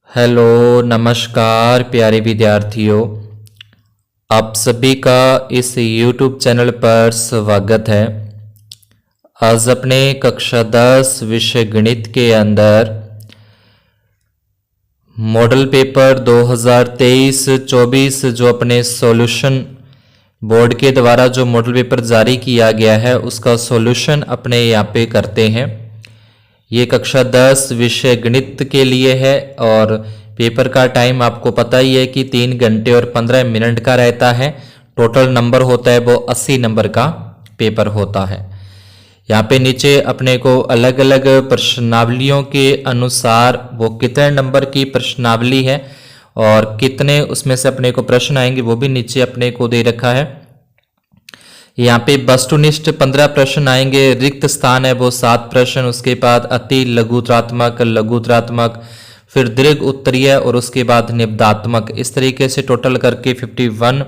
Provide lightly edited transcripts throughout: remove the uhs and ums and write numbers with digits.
Hello नमस्कार प्यारे विद्यार्थियों, आप सभी का इस YouTube चैनल पर स्वागत है। आज अपने कक्षा 10 विषय गणित के अंदर मॉडल पेपर 2023-24 जो अपने सॉल्यूशन बोर्ड के द्वारा जो मॉडल पेपर जारी किया गया है उसका सॉल्यूशन अपने यहाँ पे करते हैं। ये कक्षा 10 विषय गणित के लिए है और पेपर का टाइम आपको पता ही है कि 3 घंटे और 15 मिनट का रहता है। टोटल नंबर होता है वो 80 नंबर का पेपर होता है। यहाँ पे नीचे अपने को अलग अलग प्रश्नावलियों के अनुसार वो कितने नंबर की प्रश्नावली है और कितने उसमें से अपने को प्रश्न आएंगे वो भी नीचे अपने को दे रखा है। यहाँ पे वस्तुनिष्ठ 15 प्रश्न आएंगे, रिक्त स्थान है वो 7 प्रश्न, उसके बाद अति लघुत्रात्मक, लघुत्रात्मक, फिर दीर्घ उत्तरीय और उसके बाद निबधात्मक। इस तरीके से टोटल करके 51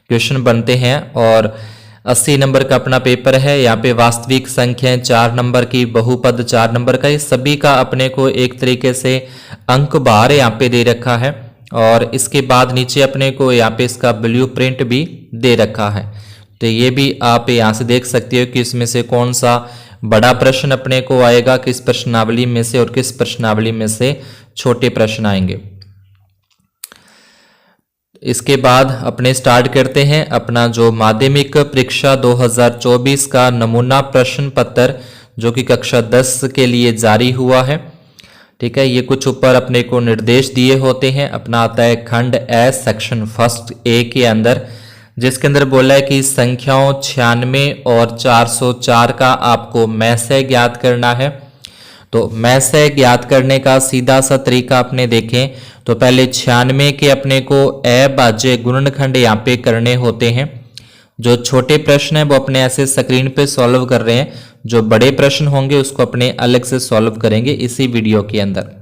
क्वेश्चन बनते हैं और 80 नंबर का अपना पेपर है। यहाँ पे वास्तविक संख्याएं 4 नंबर की, बहुपद 4 नंबर का, ये सभी का अपने को एक तरीके से अंक बार यहाँ पे दे रखा है। और इसके बाद नीचे अपने को यहाँ पे इसका ब्लूप्रिंट भी दे रखा है, तो ये भी आप यहाँ से देख सकते हो कि इसमें से कौन सा बड़ा प्रश्न अपने को आएगा किस प्रश्नावली में से और किस प्रश्नावली में से छोटे प्रश्न आएंगे। इसके बाद अपने स्टार्ट करते हैं अपना जो माध्यमिक परीक्षा 2024 का नमूना प्रश्न पत्र जो कि कक्षा 10 के लिए जारी हुआ है। ठीक है, ये कुछ ऊपर अपने को निर्देश दिए होते हैं। अपना आता है खंड ए सेक्शन फर्स्ट ए के अंदर, जिसके अंदर बोला है कि संख्याओं 96 और 404 का आपको मैसे ज्ञात करना है। तो मैसे ज्ञात करने का सीधा सा तरीका अपने देखें तो पहले 96 के अपने को अभाज्य गुणनखंड यहाँ पे करने होते हैं। जो छोटे प्रश्न है वो अपने ऐसे स्क्रीन पे सॉल्व कर रहे हैं, जो बड़े प्रश्न होंगे उसको अपने अलग से सॉल्व करेंगे इसी वीडियो के अंदर।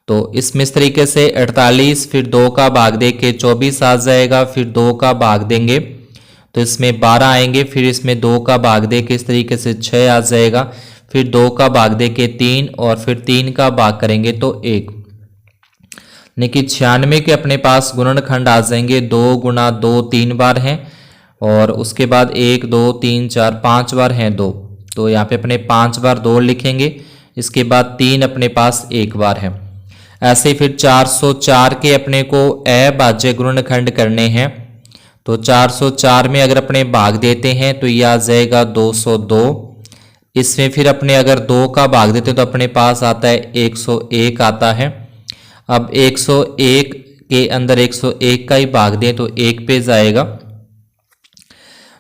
तो इसमें इस तरीके से 48 फिर 2 का भाग दे के 24 आ जाएगा, फिर 2 का भाग देंगे तो इसमें 12 आएंगे, फिर इसमें 2 का भाग दे के इस तरीके से 6 आ जाएगा, फिर 2 का भाग दे के 3 और फिर 3 का भाग करेंगे तो 1। यानी कि 96 के अपने पास गुणनखंड आ जाएंगे 2 गुणा 2 3 बार हैं और उसके बाद 1 2 3 4 5 बार हैं 2, तो यहाँ पे अपने 5 बार 2 लिखेंगे। इसके बाद 3 अपने पास 1 बार है। ऐसे फिर 404 के अपने को अभाज्य गुणनखंड करने हैं। तो 404 में अगर अपने भाग देते हैं तो यह आ जाएगा 202। इसमें फिर अपने अगर 2 का भाग देते हैं तो अपने पास आता है 101 आता है। अब 101 के अंदर 101 का ही भाग दें तो 1 पे जाएगा।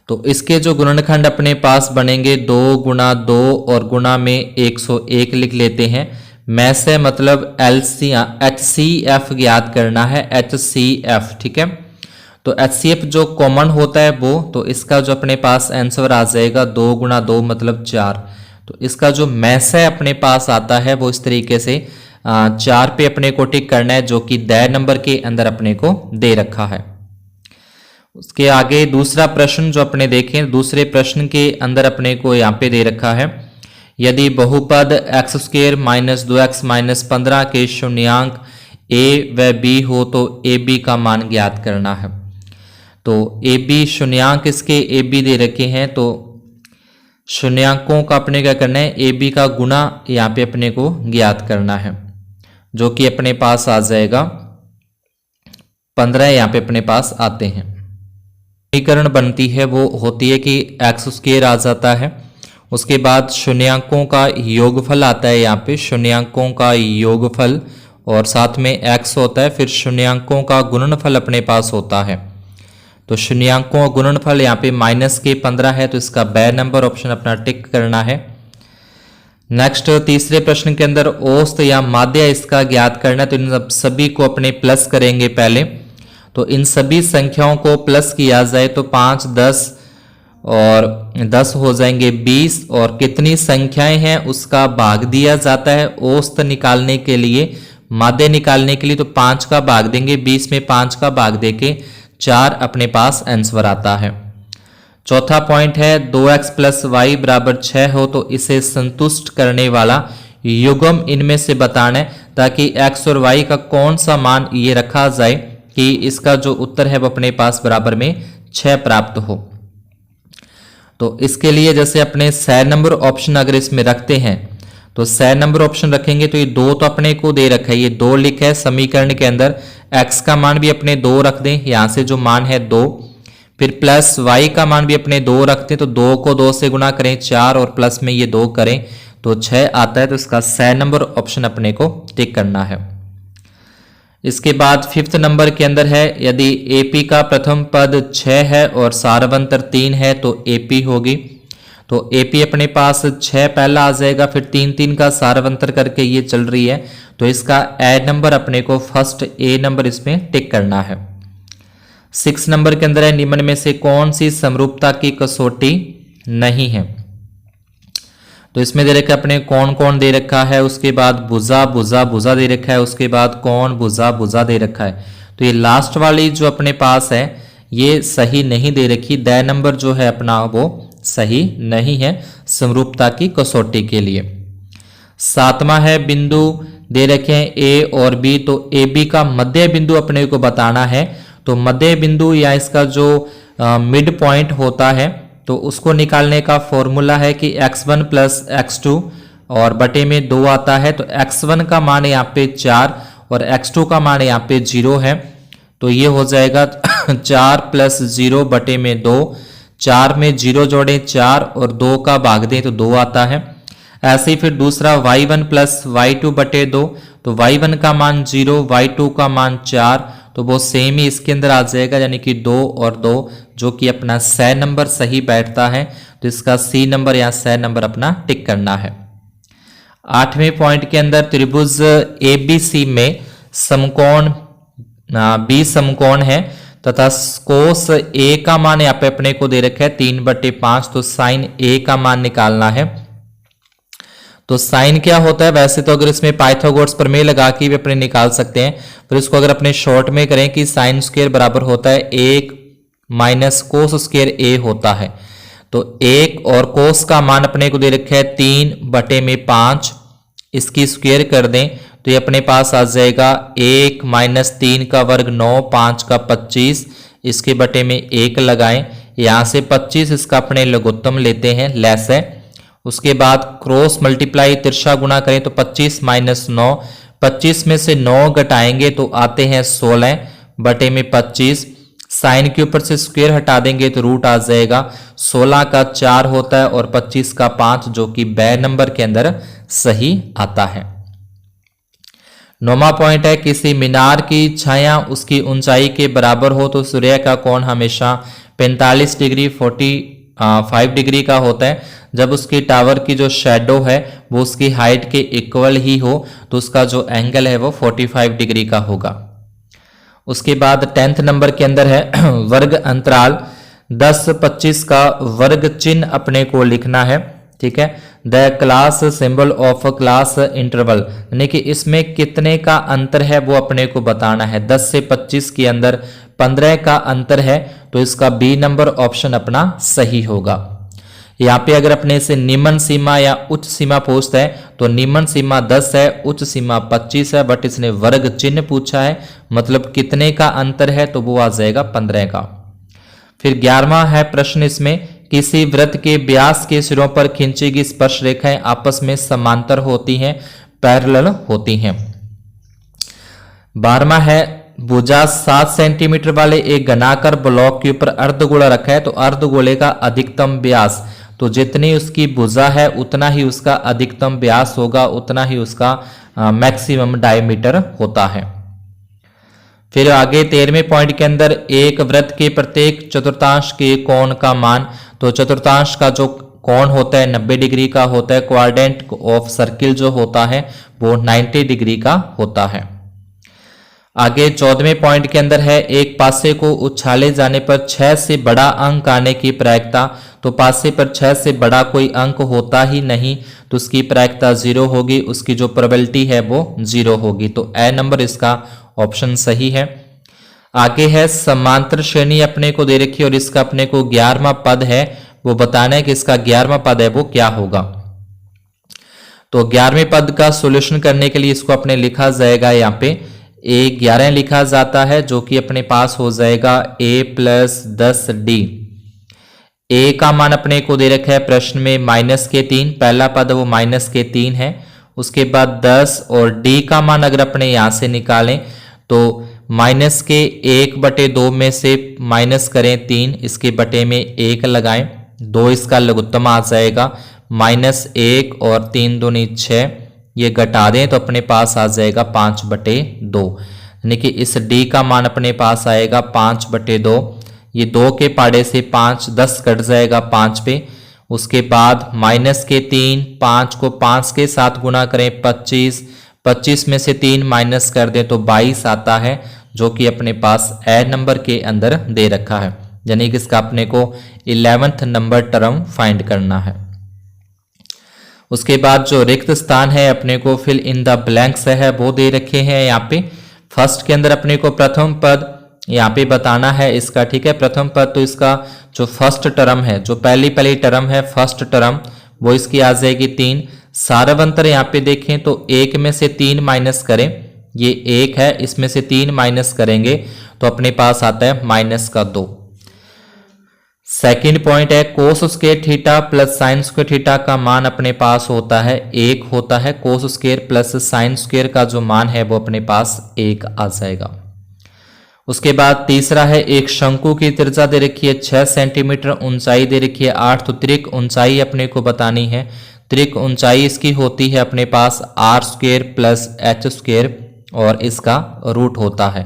तो इसके जो गुणनखंड अपने पास बनेंगे 2 गुणा 2 और गुणा में 101 लिख लेते हैं। में से मतलब HCF ज्ञात करना है, HCF। ठीक है, तो HCF जो कॉमन होता है वो, तो इसका जो अपने पास आंसर आ जाएगा 2 गुणा 2 मतलब 4। तो इसका जो में से अपने पास आता है वो इस तरीके से 4 पे अपने को टिक करना है, जो कि 10 नंबर के अंदर अपने को दे रखा है। उसके आगे दूसरा प्रश्न जो अपने देखें, दूसरे प्रश्न के अंदर अपने को यहाँ पे दे रखा है, यदि बहुपद x² माइनस 2x माइनस 15 के शून्यांक a व b हो तो ab का मान ज्ञात करना है। तो ab शून्यांक इसके ab दे रखे हैं, तो शून्यांकों का अपने क्या करना है, ab का गुणा यहाँ पे अपने को ज्ञात करना है, जो कि अपने पास आ जाएगा 15 यहाँ पे अपने पास आते हैं। समीकरण बनती है वो होती है कि x² आ जाता है, उसके बाद शून्यांकों का योगफल आता है, यहाँ पे शून्यांकों का योगफल और साथ में x होता है, फिर शून्यांकों का गुणनफल अपने पास होता है। तो शून्यांकों का गुणनफल यहाँ पे माइनस के 15 है, तो इसका ब नंबर ऑप्शन अपना टिक करना है। नेक्स्ट तीसरे प्रश्न के अंदर औसत या माध्य इसका ज्ञात करना है, तो इन सभी को अपने प्लस करेंगे पहले। तो इन सभी संख्याओं को प्लस किया जाए तो 5 10 और 10 हो जाएंगे 20, और कितनी संख्याएं हैं उसका भाग दिया जाता है औसत निकालने के लिए, माध्य निकालने के लिए। तो 5 का भाग देंगे, 20 में 5 का भाग देके 4 अपने पास आंसर आता है। चौथा पॉइंट है 2x प्लस वाई बराबर 6 हो तो इसे संतुष्ट करने वाला युग्म इनमें से बताना है। ताकि x और y का कौन सा मान ये रखा जाए कि इसका जो उत्तर है वो अपने पास बराबर में 6 प्राप्त हो। तो इसके लिए जैसे अपने 6 नंबर ऑप्शन अगर इसमें रखते हैं तो 6 नंबर ऑप्शन रखेंगे तो ये 2 तो अपने को दे रखा है, ये 2 लिखा है समीकरण के अंदर, x का मान भी अपने 2 रख दें, यहां से जो मान है 2, फिर प्लस y का मान भी अपने 2 रखते हैं तो 2 को 2 से गुना करें 4 और प्लस में ये 2 करें तो 6 आता है। तो इसका 6 नंबर ऑप्शन अपने को टिक करना है। इसके बाद 5th नंबर के अंदर है यदि AP का प्रथम पद 6 है और सारवंतर 3 है तो AP होगी। तो AP अपने पास 6 पहला आ जाएगा, फिर 3 3 का सारवंतर करके ये चल रही है तो इसका ए नंबर अपने को फर्स्ट ए नंबर इसमें टिक करना है। 6 नंबर के अंदर है निम्न में से कौन सी समरूपता की कसौटी नहीं है। तो इसमें दे रखा है अपने कौन कौन दे रखा है, उसके बाद भुजा भुजा भुजा दे रखा है, उसके बाद कौन भुजा भुजा दे रखा है। तो ये लास्ट वाली जो अपने पास है ये सही नहीं दे रखी, द नंबर जो है अपना वो सही नहीं है समरूपता की कसौटी के लिए। 7वां है बिंदु दे रखे हैं ए और बी, तो ए बी का मध्य बिंदु अपने को बताना है। तो मध्य बिंदु या इसका जो मिड पॉइंट होता है तो उसको निकालने का फॉर्मूला है कि x1 प्लस x2 और बटे में 2 आता है। तो x1 का मान यहाँ पे 4 और x2 का मान यहाँ पे 0 है तो ये हो जाएगा 4 प्लस 0 बटे में 2, 4 में 0 जोड़ें 4 और 2 का भाग दें तो 2 आता है। ऐसे ही फिर दूसरा y1 प्लस y2 बटे 2, तो y1 का मान 0, y2 का मान 4, तो वो सेम ही इसके अंदर आ जाएगा यानी कि 2 और 2 जो कि अपना 6 नंबर सही बैठता है। तो इसका C नंबर या 6 नंबर अपना टिक करना है। 8वें पॉइंट के अंदर त्रिभुज ABC में समकोण B समकोण है तथा कोस A का मान यहाँ पे अपने को दे रखा है 3/5, तो साइन A का मान निकालना है। तो साइन क्या होता है, वैसे तो अगर इसमें पाइथागोरस प्रमेय लगा के भी अपने निकाल सकते हैं, पर इसको अगर अपने शॉर्ट में करें कि साइन स्क्वायर बराबर होता है 1 माइनस कोस स्क्वायर A होता है। तो 1 और कोस का मान अपने को दे रखा है 3/5, इसकी स्क्वायर कर दें तो ये अपने पास आ जाएगा 1 माइनस 3 का वर्ग 9, 5 का 25, इसके बटे में 1 लगाएं, यहां से 25 इसका अपने लघुत्तम लेते हैं लेस है। उसके बाद क्रॉस मल्टीप्लाई तिरछा गुणा करें तो 25 माइनस 9, 25 में से 9 घटाएंगे तो आते हैं 16 बटे में 25, साइन के ऊपर से स्क्वायर हटा देंगे तो रूट आ जाएगा, 16 का 4 होता है और 25 का 5 जो कि ब नंबर के अंदर सही आता है। 9वां पॉइंट है किसी मीनार की छाया उसकी ऊंचाई के बराबर हो तो सूर्य का कोण हमेशा 45 डिग्री 45 डिग्री का होता है। जब उसकी टावर की जो शेडो है वो उसकी हाइट के इक्वल ही हो तो उसका जो एंगल है वो 45 डिग्री का होगा। उसके बाद 10th नंबर के अंदर है वर्ग अंतराल 10-25 का वर्ग चिन्ह अपने को लिखना है, ठीक है। The class symbol of class interval यानी कि इसमें कितने का अंतर है वो अपने को बताना है। 10 से 25 के अंदर 15 का अंतर है तो इसका बी नंबर ऑप्शन अपना सही होगा। यहाँ पे अगर अपने से निम्न सीमा या उच्च सीमा पूछता है तो निम्न सीमा 10 है, उच्च सीमा 25 है, बट इसने वर्ग चिन्ह पूछा है मतलब कितने का अंतर है तो वो आ जाएगा 15 का। फिर 11वां है प्रश्न इसमें किसी वृत्त के व्यास के सिरों पर खींची गई स्पर्श रेखाएं आपस में समांतर होती हैं, पैरेलल होती हैं। 12वां है भुजा 7 सेंटीमीटर वाले एक घनाकार ब्लॉक के ऊपर अर्धगोला रखा है तो अर्धगोले का अधिकतम व्यास, तो जितनी उसकी भुजा है उतना ही उसका अधिकतम व्यास होगा, उतना ही उसका मैक्सिमम डायमीटर होता है। फिर आगे 13वें पॉइंट के अंदर एक वृत्त के प्रत्येक चतुर्थांश के कोण का मान, तो चतुर्थांश का जो कोण होता है 90 डिग्री का होता है, क्वाड्रेंट ऑफ सर्किल जो होता है वो 90 डिग्री का होता है। आगे 14वें पॉइंट के अंदर है एक पासे को उछाले जाने पर 6 से बड़ा अंक आने की प्रायिकता, तो पासे पर 6 से बड़ा कोई अंक होता ही नहीं तो उसकी प्रायिकता 0 होगी, उसकी जो प्रोबेबिलिटी है वो 0 होगी। तो ए नंबर इसका ऑप्शन सही है। आगे है समांतर श्रेणी अपने को दे रखी और इसका अपने को 11वां पद है, वो बताना है कि इसका 11वां पद है वो क्या होगा। तो 11वें पद का सॉल्यूशन करने के लिए इसको अपने लिखा जाएगा यहाँ पे A11 लिखा जाता है, जो कि अपने पास हो जाएगा A प्लस 10D। ए का मान अपने को दे रखा है प्रश्न में -3, पहला पद वो -3 है। उसके बाद 10 और डी का मान अगर अपने यहां से निकालें तो -1/2 में से माइनस करें 3, इसके बटे में 1 लगाएं, 2 इसका लघुत्तम आ जाएगा, -1 और 3 दूनी 6, ये घटा दें तो अपने पास आ जाएगा 5/2, यानी कि इस डी का मान अपने पास आएगा 5/2। ये 2 के पाड़े से 5, 10 कट जाएगा 5 पे। उसके बाद -3, 5 को 5 के साथ गुना करें 25, 25 में से 3 माइनस कर दें तो 22 आता है, जो कि अपने पास ए नंबर के अंदर दे रखा है, यानी कि इसका अपने को 11th नंबर टर्म फाइंड करना है। उसके बाद जो रिक्त स्थान है अपने को फिल इन द ब्लैंक्स है वो दे रखे हैं यहाँ पे। फर्स्ट के अंदर अपने को प्रथम पद यहाँ पे बताना है इसका, ठीक है। प्रथम पद तो इसका जो फर्स्ट टर्म है, जो पहली टर्म है फर्स्ट टर्म, वो इसकी आ जाएगी 3। सारवंतर यहाँ पे देखें तो 1 में से 3 माइनस करें, ये 1 है, इसमें से 3 माइनस करेंगे तो अपने पास आता है -2। सेकंड पॉइंट है cos square theta plus sine square theta का मान अपने पास होता है 1 होता है। Cos square plus sine square का जो मान है वो अपने पास 1 आ जाएगा। उसके बाद तीसरा है एक शंकु की त्रिज्या दे रखी है 6 सेंटीमीटर, ऊंचाई दे रखी है 8, तो त्रिक ऊंचाई अपने को बतानी है। त्रिक ऊंचाई इसकी होती है अपने पास r² प्लस h² और इसका रूट होता है।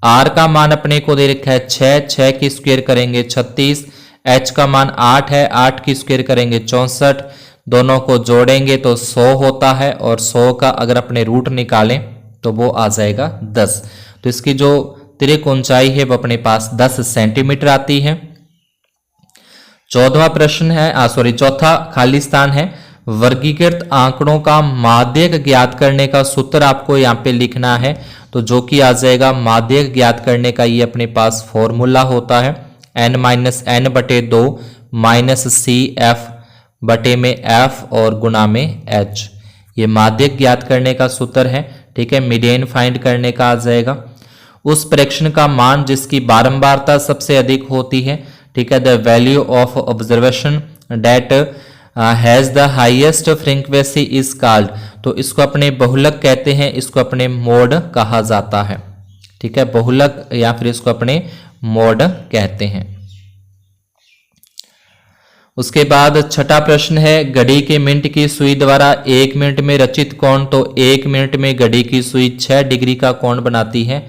r का मान अपने को दे रखा है 6 की स्क्वायर करेंगे 36, h का मान 8 है, 8 की स्क्वायर करेंगे 64, दोनों को जोड़ेंगे तो 100 होता है और 100 का अगर अपने रूट निकालें तो वो आ जाएगा 10। तो इसकी जो त्रिक ऊंचाई है वो अपने पास 10 सेंटीमीटर आती है। चौथा खाली स्थान है वर्गीकृत आंकड़ों का माध्यक ज्ञात करने का सूत्र आपको यहाँ पे लिखना है, तो जो कि आ जाएगा माध्यक ज्ञात करने का ये अपने पास फॉर्मूला होता है n-n/2 -cf बटे में f और गुना में h। ये माध्यक ज्ञात करने का सूत्र है, ठीक है। मीडियन फाइंड करने का आ जाएगा उस प्रेक्षण का मान जिसकी बारंबारता सबसे अधिक होती है, ठीक है। The value of observation that has the highest frequency is called, तो इसको अपने बहुलक कहते हैं, इसको अपने मोड कहा जाता है, ठीक है। बहुलक या फिर इसको अपने मोड कहते हैं। उसके बाद छठा प्रश्न है घड़ी के मिनट की सुई द्वारा 1 मिनट में रचित कोण, तो 1 मिनट में घड़ी की सुई 6 डिग्री का कोण बनाती है,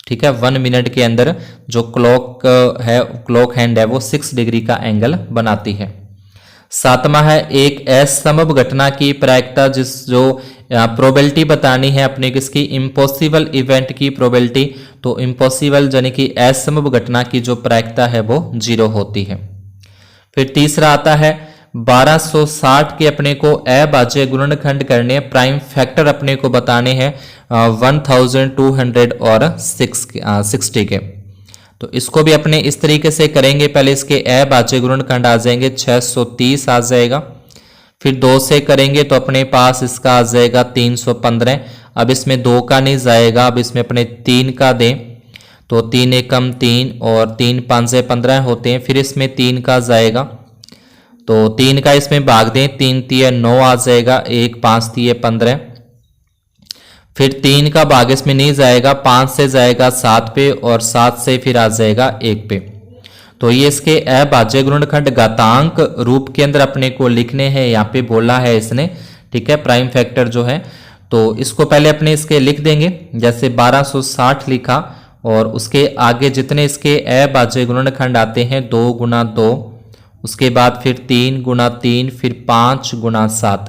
ठीक है। 1 मिनट के अंदर जो क्लॉक हैंड है वो 6 डिग्री का एंगल बनाती है। सातवां है एक असंभव घटना की प्रायिकता जो प्रोबेबिलिटी बतानी है अपने किसकी, इम्पॉसिबल इवेंट की प्रोबेबिलिटी, तो इम्पॉसिबल यानी कि असंभव घटना की जो प्रायिकता है वो 0 होती है। फिर तीसरा आता है 1260 के अपने को अभाज्य गुणनखंड करने, प्राइम फैक्टर अपने को बताने हैं 1200 और 60 के, तो इसको भी अपने इस तरीके से करेंगे। पहले इसके अभाज्य गुणनखंड आ जाएंगे 630 आ जाएगा, फिर 2 से करेंगे तो अपने पास इसका आ जाएगा 315। अब इसमें 2 का नहीं जाएगा, अब इसमें अपने 3 का दें तो 3 एकम 3 और 3 5 से 15 होते हैं। फिर इसमें 3 का जाएगा तो 3 का इसमें भाग दें, 3 तिये 9 आ जाएगा, 1 5 तिये 15। फिर 3 का भाग इसमें नहीं जाएगा, 5 से जाएगा 7 पे और 7 से फिर आ जाएगा 1 पे। तो ये इसके अभाज्य गुणनखंड घातांक रूप के अंदर अपने को लिखने हैं, यहाँ पे बोला है इसने, ठीक है। प्राइम फैक्टर जो है तो इसको पहले अपने इसके लिख देंगे, जैसे 1260 लिखा और उसके आगे जितने इसके अभाज्य गुणनखंड आते हैं 2 गुना 2, उसके बाद फिर 3 गुना 3, फिर 5 गुना 7।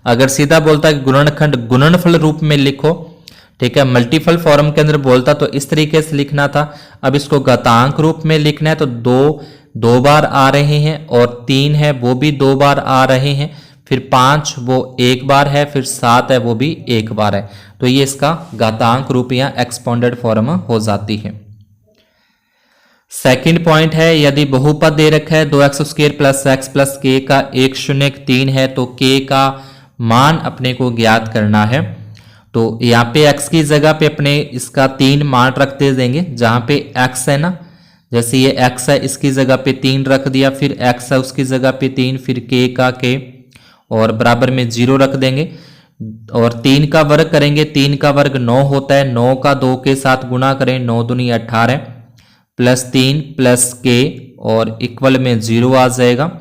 अगर सीधा बोलता है गुणनखंड गुणनफल रूप में लिखो, ठीक है, मल्टीपल फॉर्म के अंदर बोलता तो इस तरीके से लिखना था। अब इसको घातांक रूप में लिखना है तो 2 बार आ रहे हैं और 3 है वो भी 2 बार आ रहे हैं, फिर 5 वो 1 बार है, फिर 7 है वो भी 1 बार है, तो ये इसका घातांक रूप या एक्सपाउंडेड फॉर्म हो जाती है। सेकंड पॉइंट है यदि बहुपद दे रखा है 2x² + x + k का 1 0 1 3 है तो k का मान अपने को ज्ञात करना है। तो यहाँ पे x की जगह पे अपने इसका 3 मान रख दे देंगे। जहाँ पे x है ना, जैसे ये x है इसकी जगह पे 3 रख दिया, फिर x है उसकी जगह पे 3, फिर k का k और बराबर में 0 रख देंगे और 3 का वर्ग करेंगे। 3 का वर्ग 9 होता है, 9 का 2 के साथ गुणा करें, 9 दूनी 18 प्लस 3 प्लस k और इक्वल में 0 आ जाएगा।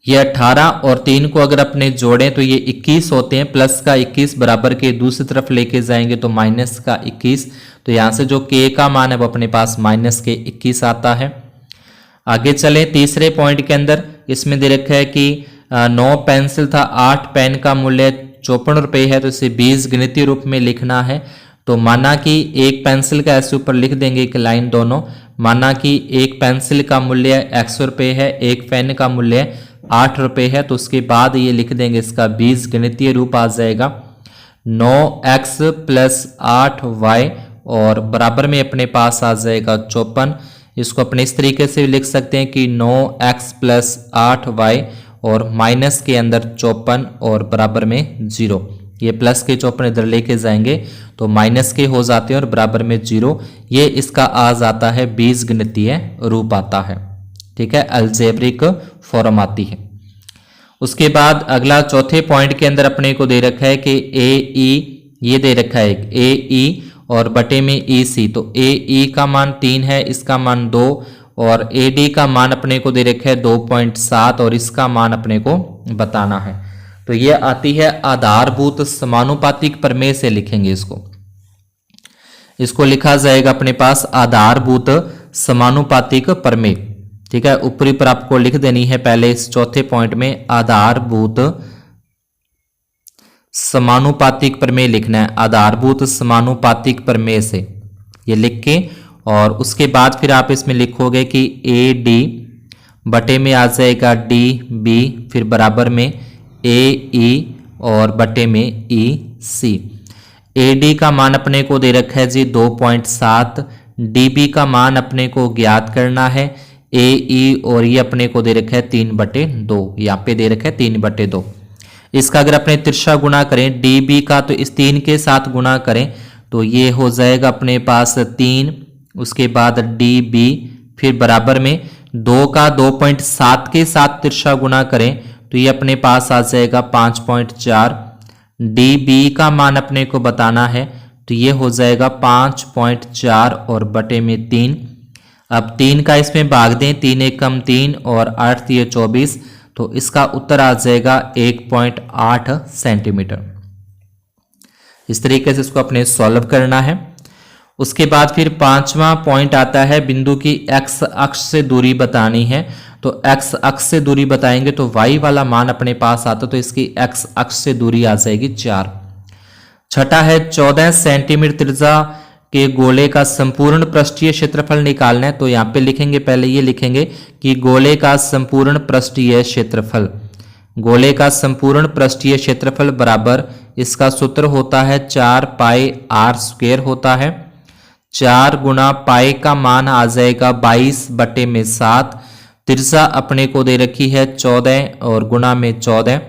ये 18 और 3 को अगर अपने जोड़ें तो ये 21 होते हैं। प्लस का 21 बराबर के दूसरी तरफ लेके जाएंगे तो माइनस का 21। तो यहाँ से जो k का मान है वो अपने पास माइनस के 21 आता है। आगे चले तीसरे पॉइंट के अंदर, इसमें दे रखा है कि 9 पेंसिल था, 8 पेन का मूल्य 54 रुपये है, तो इसे 20 गिनती रूप में लिखना है। तो माना कि एक पेंसिल का ऐसे ऊपर लिख देंगे एक लाइन दोनों। माना कि एक पेंसिल का मूल्य 100 रुपये है, एक पेन का मूल्य 8 रुपये है, तो उसके बाद ये लिख देंगे इसका 20 गिनतीय रूप आ जाएगा 9x प्लस 8y और बराबर में अपने पास आ जाएगा 54। इसको अपने इस तरीके से लिख सकते हैं कि 9x प्लस 8y और माइनस के अंदर 54 और बराबर में 0। ये प्लस के 54 इधर लेके जाएंगे तो माइनस के हो जाते हैं और बराबर में 0। ये इसका आ जाता है 20 गिनतीय रूप आता है। ठीक है, अलजेब्रिक फॉर्म आती है। उसके बाद अगला चौथे पॉइंट के अंदर अपने को दे रखा है कि ए ई, ये दे रखा है ए ई और बटे में ई सी। तो ए ई का मान 3 है, इसका मान 2 और ए डी का मान अपने को दे रखा है 2.7 और इसका मान अपने को बताना है। तो ये आती है आधारभूत समानुपातिक प्रमेय से लिखेंगे इसको लिखा जाएगा अपने पास आधारभूत समानुपातिक प्रमेय। ठीक है, ऊपरी पर आपको लिख देनी है पहले इस चौथे पॉइंट में आधारभूत समानुपातिक प्रमेय लिखना है। आधारभूत समानुपातिक प्रमेय से ये लिख के और उसके बाद फिर आप इसमें लिखोगे कि ए डी बटे में आ जाएगा डी बी, फिर बराबर में ए ई और बटे में ई सी। ए डी का मान अपने को दे रखा है जी 2.7, डी बी का मान अपने को ज्ञात करना है, ए ई और ये अपने को दे रखा है 3/2, यहाँ पे दे रखा है 3/2। इसका अगर अपने तिरछा गुणा करें डी बी का तो इस 3 के साथ गुणा करें तो ये हो जाएगा अपने पास 3, उसके बाद डी बी, फिर बराबर में 2 का 2.7 के साथ तिरछा गुणा करें तो ये अपने पास आ जाएगा 5.4। डी बी का मान अपने को बताना है तो ये हो जाएगा 5.4 और बटे में 3। अब 3 का इसमें भाग दें, 3 एकम 3 और 8 3 24, तो इसका उत्तर आ जाएगा 1.8 सेंटीमीटर। इस तरीके से इसको अपने सॉल्व करना है। उसके बाद फिर 5वां पॉइंट आता है बिंदु की x अक्ष से दूरी बतानी है। तो x अक्ष से दूरी बताएंगे तो y वाला मान अपने पास आता, तो इसकी x अक्ष से दूरी आ जाएगी 4। छठा है 14 सेंटीमीटर त्रिज्या के गोले का संपूर्ण पृष्ठीय क्षेत्रफल निकालना है। तो यहाँ पे लिखेंगे, पहले ये लिखेंगे कि गोले का संपूर्ण पृष्ठीय क्षेत्रफल, गोले का संपूर्ण पृष्ठीय क्षेत्रफल बराबर, इसका सूत्र होता है 4 पाई आर स्क्वायर होता है। 4 गुना पाई का मान आ जाएगा 22/7। त्रिज्या अपने को दे रखी है 14 और गुना में 14,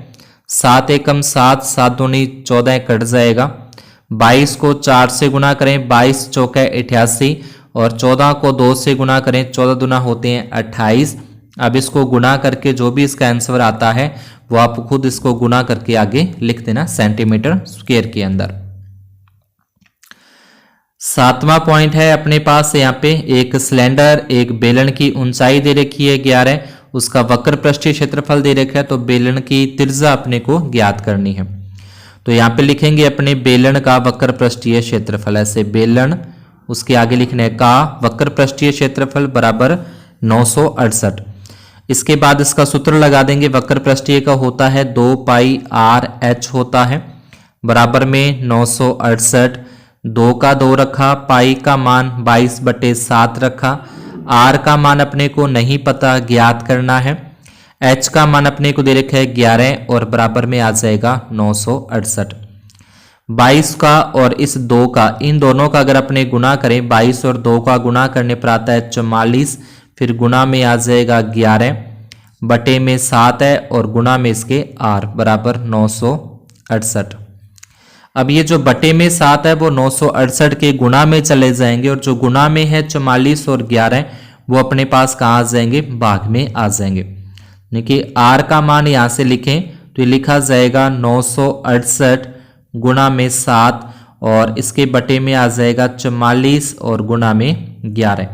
7 एकम 7, 7 दूनी 14 कट जाएगा। 22 को 4 से गुना करें, 22 चौके 88 और 14 को 2 से गुना करें, 14 दूना होते हैं 28। अब इसको गुना करके जो भी इसका आंसर आता है वो आप खुद इसको गुना करके आगे लिख देना सेंटीमीटर स्क्वायर के अंदर। 7वां पॉइंट है अपने पास यहाँ पे एक सिलेंडर, एक बेलन की ऊंचाई दे रखी है 11, उसका वक्र पृष्ठीय क्षेत्रफल दे रखा है, तो बेलन की त्रिज्या अपने को ज्ञात करनी है। तो यहाँ पे लिखेंगे अपने बेलन का वक्र पृष्ठीय क्षेत्रफल, ऐसे बेलन, उसके आगे लिखने है का वक्र पृष्ठीय क्षेत्रफल बराबर 968। इसके बाद इसका सूत्र लगा देंगे, वक्र पृष्ठीय का होता है 2 पाई आर एच होता है बराबर में 968। 2 का 2 रखा, पाई का मान 22/7 रखा, आर का मान अपने को नहीं पता, ज्ञात करना है। एच का मान अपने को दे रखा है 11 और बराबर में आ जाएगा 968। 22 का और इस 2 का, इन दोनों का अगर अपने गुना करें, 22 और 2 का गुना करने पर आता है 44, फिर गुना में आ जाएगा 11, बटे में 7 है और गुणा में इसके r बराबर 968। अब ये जो बटे में 7 है वो 968 के गुणा में चले जाएंगे और जो गुणा में है 44 और 11 वो अपने पास कहाँ आ जाएंगे, भाग में आ जाएंगे। यानी कि r का मान यहाँ से लिखें तो ये लिखा जाएगा 968 गुणा में 7 और इसके बटे में आ जाएगा 44 और गुणा में 11।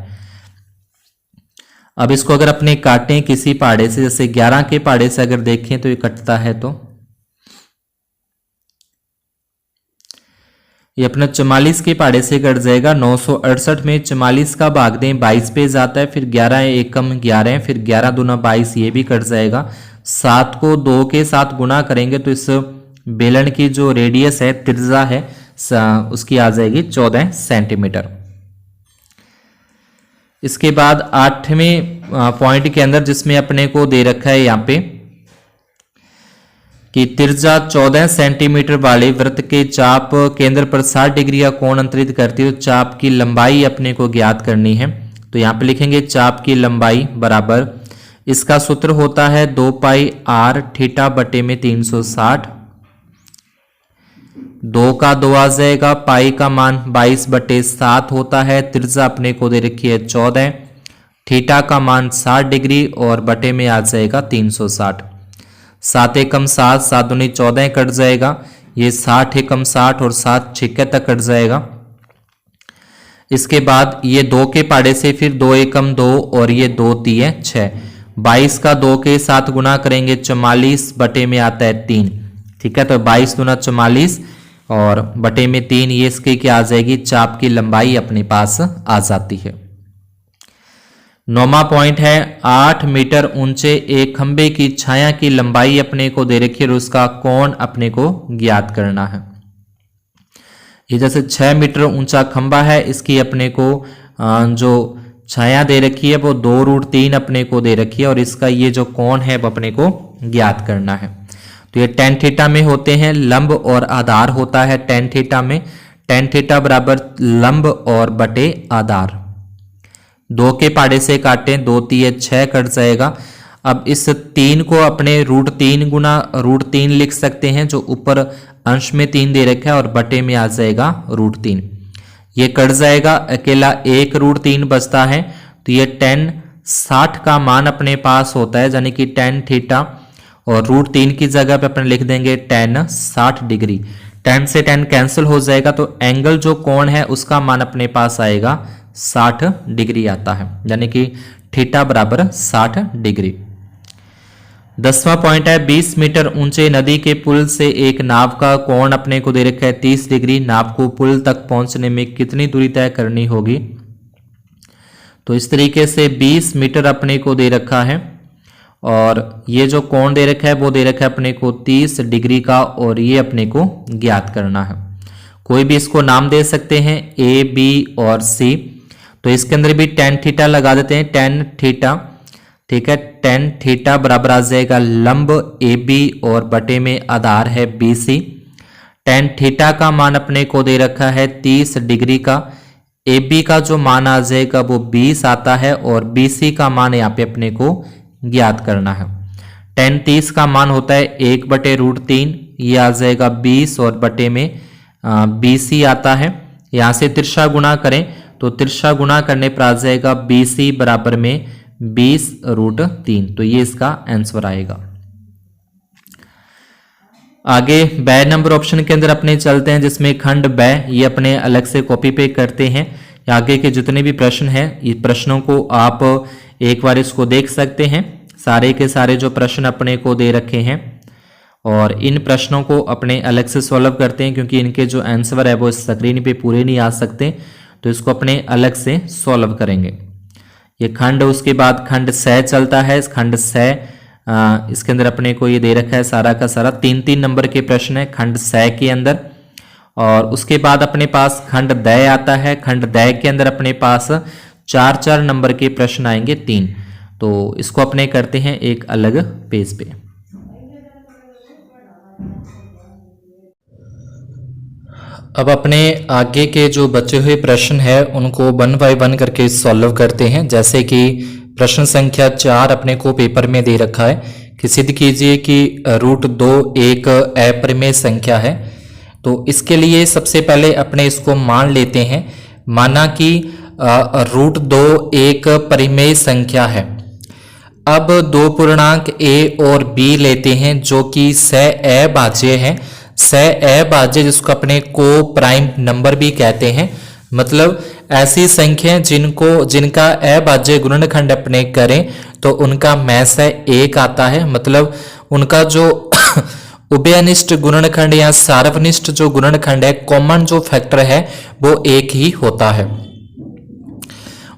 अब इसको अगर अपने काटें किसी पहाड़े से, जैसे 11 के पहाड़े से अगर देखें तो ये कटता है, तो ये अपना 44 के पहाड़े से कट जाएगा। 968 में 44 का भाग दें 22 पे जाता है, फिर 11 एकम 11, फिर 11 दूना 22, ये भी कट जाएगा। 7 को 2 के साथ गुणा करेंगे तो इस बेलन की जो रेडियस है, त्रिज्या है, उसकी आ जाएगी 14 सेंटीमीटर। इसके बाद 8वें पॉइंट के अंदर जिसमें अपने को दे रखा है यहाँ पे कि त्रिज्या 14 सेंटीमीटर वाले वृत्त के चाप केंद्र पर 60 डिग्री का कोण अंतरित करती है, तो चाप की लंबाई अपने को ज्ञात करनी है। तो यहाँ पे लिखेंगे चाप की लंबाई बराबर, इसका सूत्र होता है 2 पाई r थीटा बटे में 360। 2 का 2 आ जाएगा, पाई का मान 22 बटे 7 होता है, त्रिज्या अपने को दे रखी है 14, थीटा का मान 60 डिग्री और बटे में आ जाएगा 360। 7 एकम 7, 7 दूनी 14 कट जाएगा, ये 60 एकम 60 और 7 छिक्के तक कट जाएगा। इसके बाद ये 2 के पहाड़े से फिर 2 एकम 2 और ये 2 तिये 6, 22 का 2 के साथ गुणा करेंगे 44 बटे में आता है 3, ठीक है। तो 22 दूना 44 और बटे में 3, ये इसकी क्या आ जाएगी, चाप की लंबाई अपने पास आ जाती है। 9वां पॉइंट है 8 मीटर ऊंचे एक खंबे की छाया की लंबाई अपने को दे रखी है और उसका कोण अपने को ज्ञात करना है। ये जैसे 6 मीटर ऊंचा खंबा है, इसकी अपने को जो छाया दे रखी है वो 2√3 अपने को दे रखी है और इसका ये जो कोण है वो अपने को ज्ञात करना है। तो ये tan थीटा में होते हैं, लंब और आधार होता है tan थीटा में। tan थीटा बराबर लंब और बटे आधार। 2 के पहाड़े से काटें, 2 तिये 6 कट जाएगा। अब इस 3 को अपने √3 गुना √3 लिख सकते हैं, जो ऊपर अंश में 3 दे रखा है और बटे में आ जाएगा √3, ये कट जाएगा, अकेला एक √3 बचता है। तो ये tan 60 का मान अपने पास होता है, यानी कि tan थीटा और √3 की जगह पे अपन लिख देंगे tan 60 डिग्री। tan से tan कैंसिल हो जाएगा, तो एंगल जो कोण है उसका मान अपने पास आएगा 60 डिग्री आता है, यानी कि थीटा बराबर 60 डिग्री। 10वां पॉइंट है 20 मीटर ऊंचे नदी के पुल से एक नाव का कोण अपने को दे रखा है 30 डिग्री। नाव को पुल तक पहुंचने में कितनी दूरी तय करनी होगी। तो इस तरीके से 20 मीटर अपने को दे रखा है और ये जो कोण दे रखा है वो दे रखा है अपने को 30 डिग्री का और ये अपने को ज्ञात करना है। कोई भी इसको नाम दे सकते हैं, ए, बी और सी। तो इसके अंदर भी tan थीटा लगा देते हैं, tan थीटा, ठीक है। tan थीटा बराबर आ जाएगा लंब AB और बटे में आधार है BC। tan थीटा का मान अपने को दे रखा है 30 डिग्री का, AB का जो मान आ जाएगा वो 20 आता है और BC का मान यहाँ पे अपने को ज्ञात करना है। tan 30 का मान होता है 1 बटे √3, ये आ जाएगा 20 और बटे में BC आता है। यहाँ से तिरछा गुणा करें तो तिरछा गुणा करने पर आ जाएगा BC बराबर में 20√3, तो ये इसका आंसर आएगा। आगे बै नंबर ऑप्शन के अंदर अपने चलते हैं, जिसमें खंड बै ये अपने अलग से कॉपी पे करते हैं। आगे के जितने भी प्रश्न हैं, ये प्रश्नों को आप एक बार इसको देख सकते हैं। सारे के सारे जो प्रश्न अपने को दे रखे हैं और इन प्रश्नों को अपने अलग से सॉल्व करते हैं, क्योंकि इनके जो आंसर है वो स्क्रीन पे पूरे नहीं आ सकते, तो इसको अपने अलग से सॉल्व करेंगे। ये खंड, उसके बाद खंड सह चलता है। इस खंड सह इसके अंदर अपने को ये दे रखा है सारा का सारा 3-3 नंबर के प्रश्न है खंड सह के अंदर। और उसके बाद अपने पास खंड दय आता है। खंड दय के अंदर अपने पास 4-4 नंबर के प्रश्न आएंगे 3। तो इसको अपने करते हैं एक अलग पेज पे। अब अपने आगे के जो बचे हुए प्रश्न है उनको 1 बाय 1 करके सॉल्व करते हैं। जैसे कि प्रश्न संख्या 4 अपने को पेपर में दे रखा है कि सिद्ध कीजिए कि √2 एक अपरिमेय संख्या है। तो इसके लिए सबसे पहले अपने इसको मान लेते हैं। माना कि √2 एक परिमेय संख्या है। अब दो पूर्णांक a और b लेते हैं जो कि सह-अभाज्य है। सह-अभाज्य जिसको अपने को प्राइम नंबर भी कहते हैं। मतलब ऐसी संख्याएं जिनका अभाज्य गुणनखंड अपने करें तो उनका महज़ 1 आता है। मतलब उनका जो उभयनिष्ठ गुणनखंड या सार्वनिष्ठ जो गुणनखंड है, कॉमन जो फैक्टर है वो 1 ही होता है।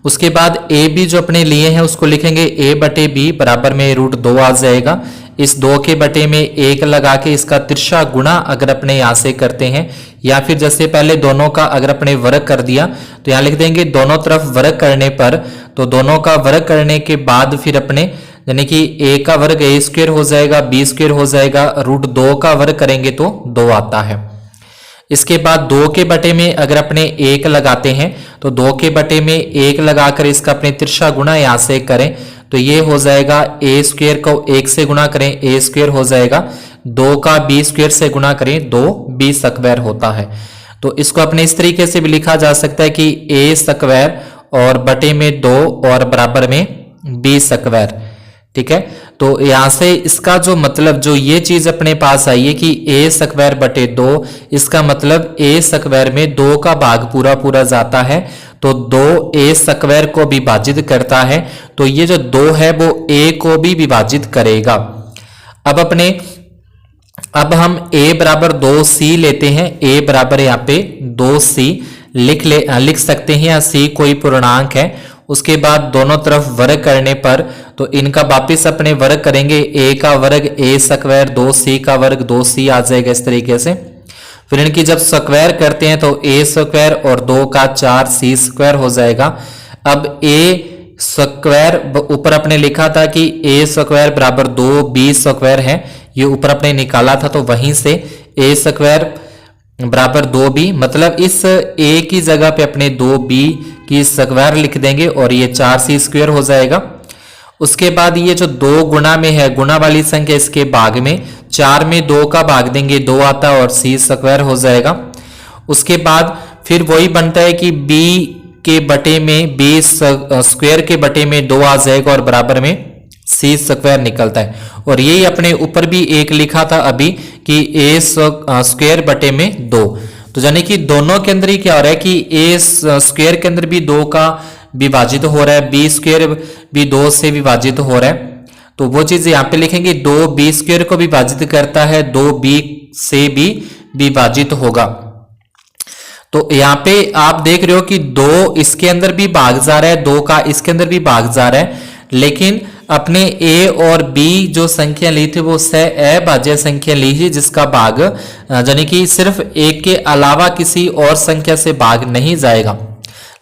उसके बाद ए बी जो अपने लिए हैं उसको लिखेंगे a/b बराबर में √2 आ जाएगा। इस 2 के बटे में 1 लगा के इसका तिरछा गुणा अगर अपने यहाँ से करते हैं, या फिर जैसे पहले दोनों का अगर अपने वर्ग कर दिया तो यहाँ लिख देंगे दोनों तरफ वर्ग करने पर। तो दोनों का वर्ग करने के बाद फिर अपने यानी कि a का वर्ग a² हो जाएगा, b² हो जाएगा, √2 का वर्ग करेंगे तो 2 आता है। इसके बाद 2 के बटे में अगर अपने 1 लगाते हैं तो 2 के बटे में 1 लगाकर इसका अपने तिरछा गुणा यहाँ से करें तो ये हो जाएगा a² को 1 से गुणा करें a² हो जाएगा, 2 का b² से गुणा करें 2b² होता है। तो इसको अपने इस तरीके से भी लिखा जा सकता है कि a² और बटे में 2 और बराबर में b²। ठीक है, तो यहां से इसका जो मतलब जो ये चीज अपने पास आई है कि a² बटे 2, इसका मतलब a² में 2 का भाग पूरा पूरा जाता है तो 2a² को विभाजित करता है। तो ये जो 2 है वो a को भी विभाजित करेगा। अब हम a बराबर 2c लेते हैं। a बराबर यहाँ पे 2c लिख सकते हैं, या c कोई पूर्णांक है। उसके बाद दोनों तरफ वर्ग करने पर तो इनका वापिस अपने वर्ग करेंगे, a का वर्ग a², 2c का वर्ग 2c आ जाएगा इस तरीके से। फिर इनकी जब स्क्वायर करते हैं तो a² और 2 का 4c² हो जाएगा। अब a² ऊपर अपने लिखा था कि a² बराबर 2b² है, ये ऊपर अपने निकाला था तो वहीं से a² बराबर 2b, मतलब इस a की जगह पे अपने 2b की स्क्वायर लिख देंगे और ये 4c² हो जाएगा। उसके बाद ये जो 2 गुणा में है, गुणा वाली संख्या इसके भाग में 4 में 2 का भाग देंगे 2 आता और c² हो जाएगा। उसके बाद फिर वही बनता है कि b के बटे में b² के बटे में 2 आ जाएगा और बराबर में c² निकलता है। और यही अपने ऊपर भी एक लिखा था अभी कि a² बटे में 2। तो यानी कि दोनों के अंदर ही क्या हो रहा है कि a² के अंदर भी 2 का विभाजित हो रहा है, b² भी 2 से विभाजित हो रहा है। तो वो चीज यहाँ पे लिखेंगे 2b² को विभाजित करता है, 2b से भी विभाजित होगा। तो यहाँ पे आप देख रहे हो कि 2 इसके अंदर भी भाग जा रहा है, 2 का इसके अंदर भी भाग जा रहा है, लेकिन अपने a और b जो संख्या ली थी वो सह-अभाज्य संख्या ली थी जिसका भाग यानी कि सिर्फ 1 के अलावा किसी और संख्या से भाग नहीं जाएगा।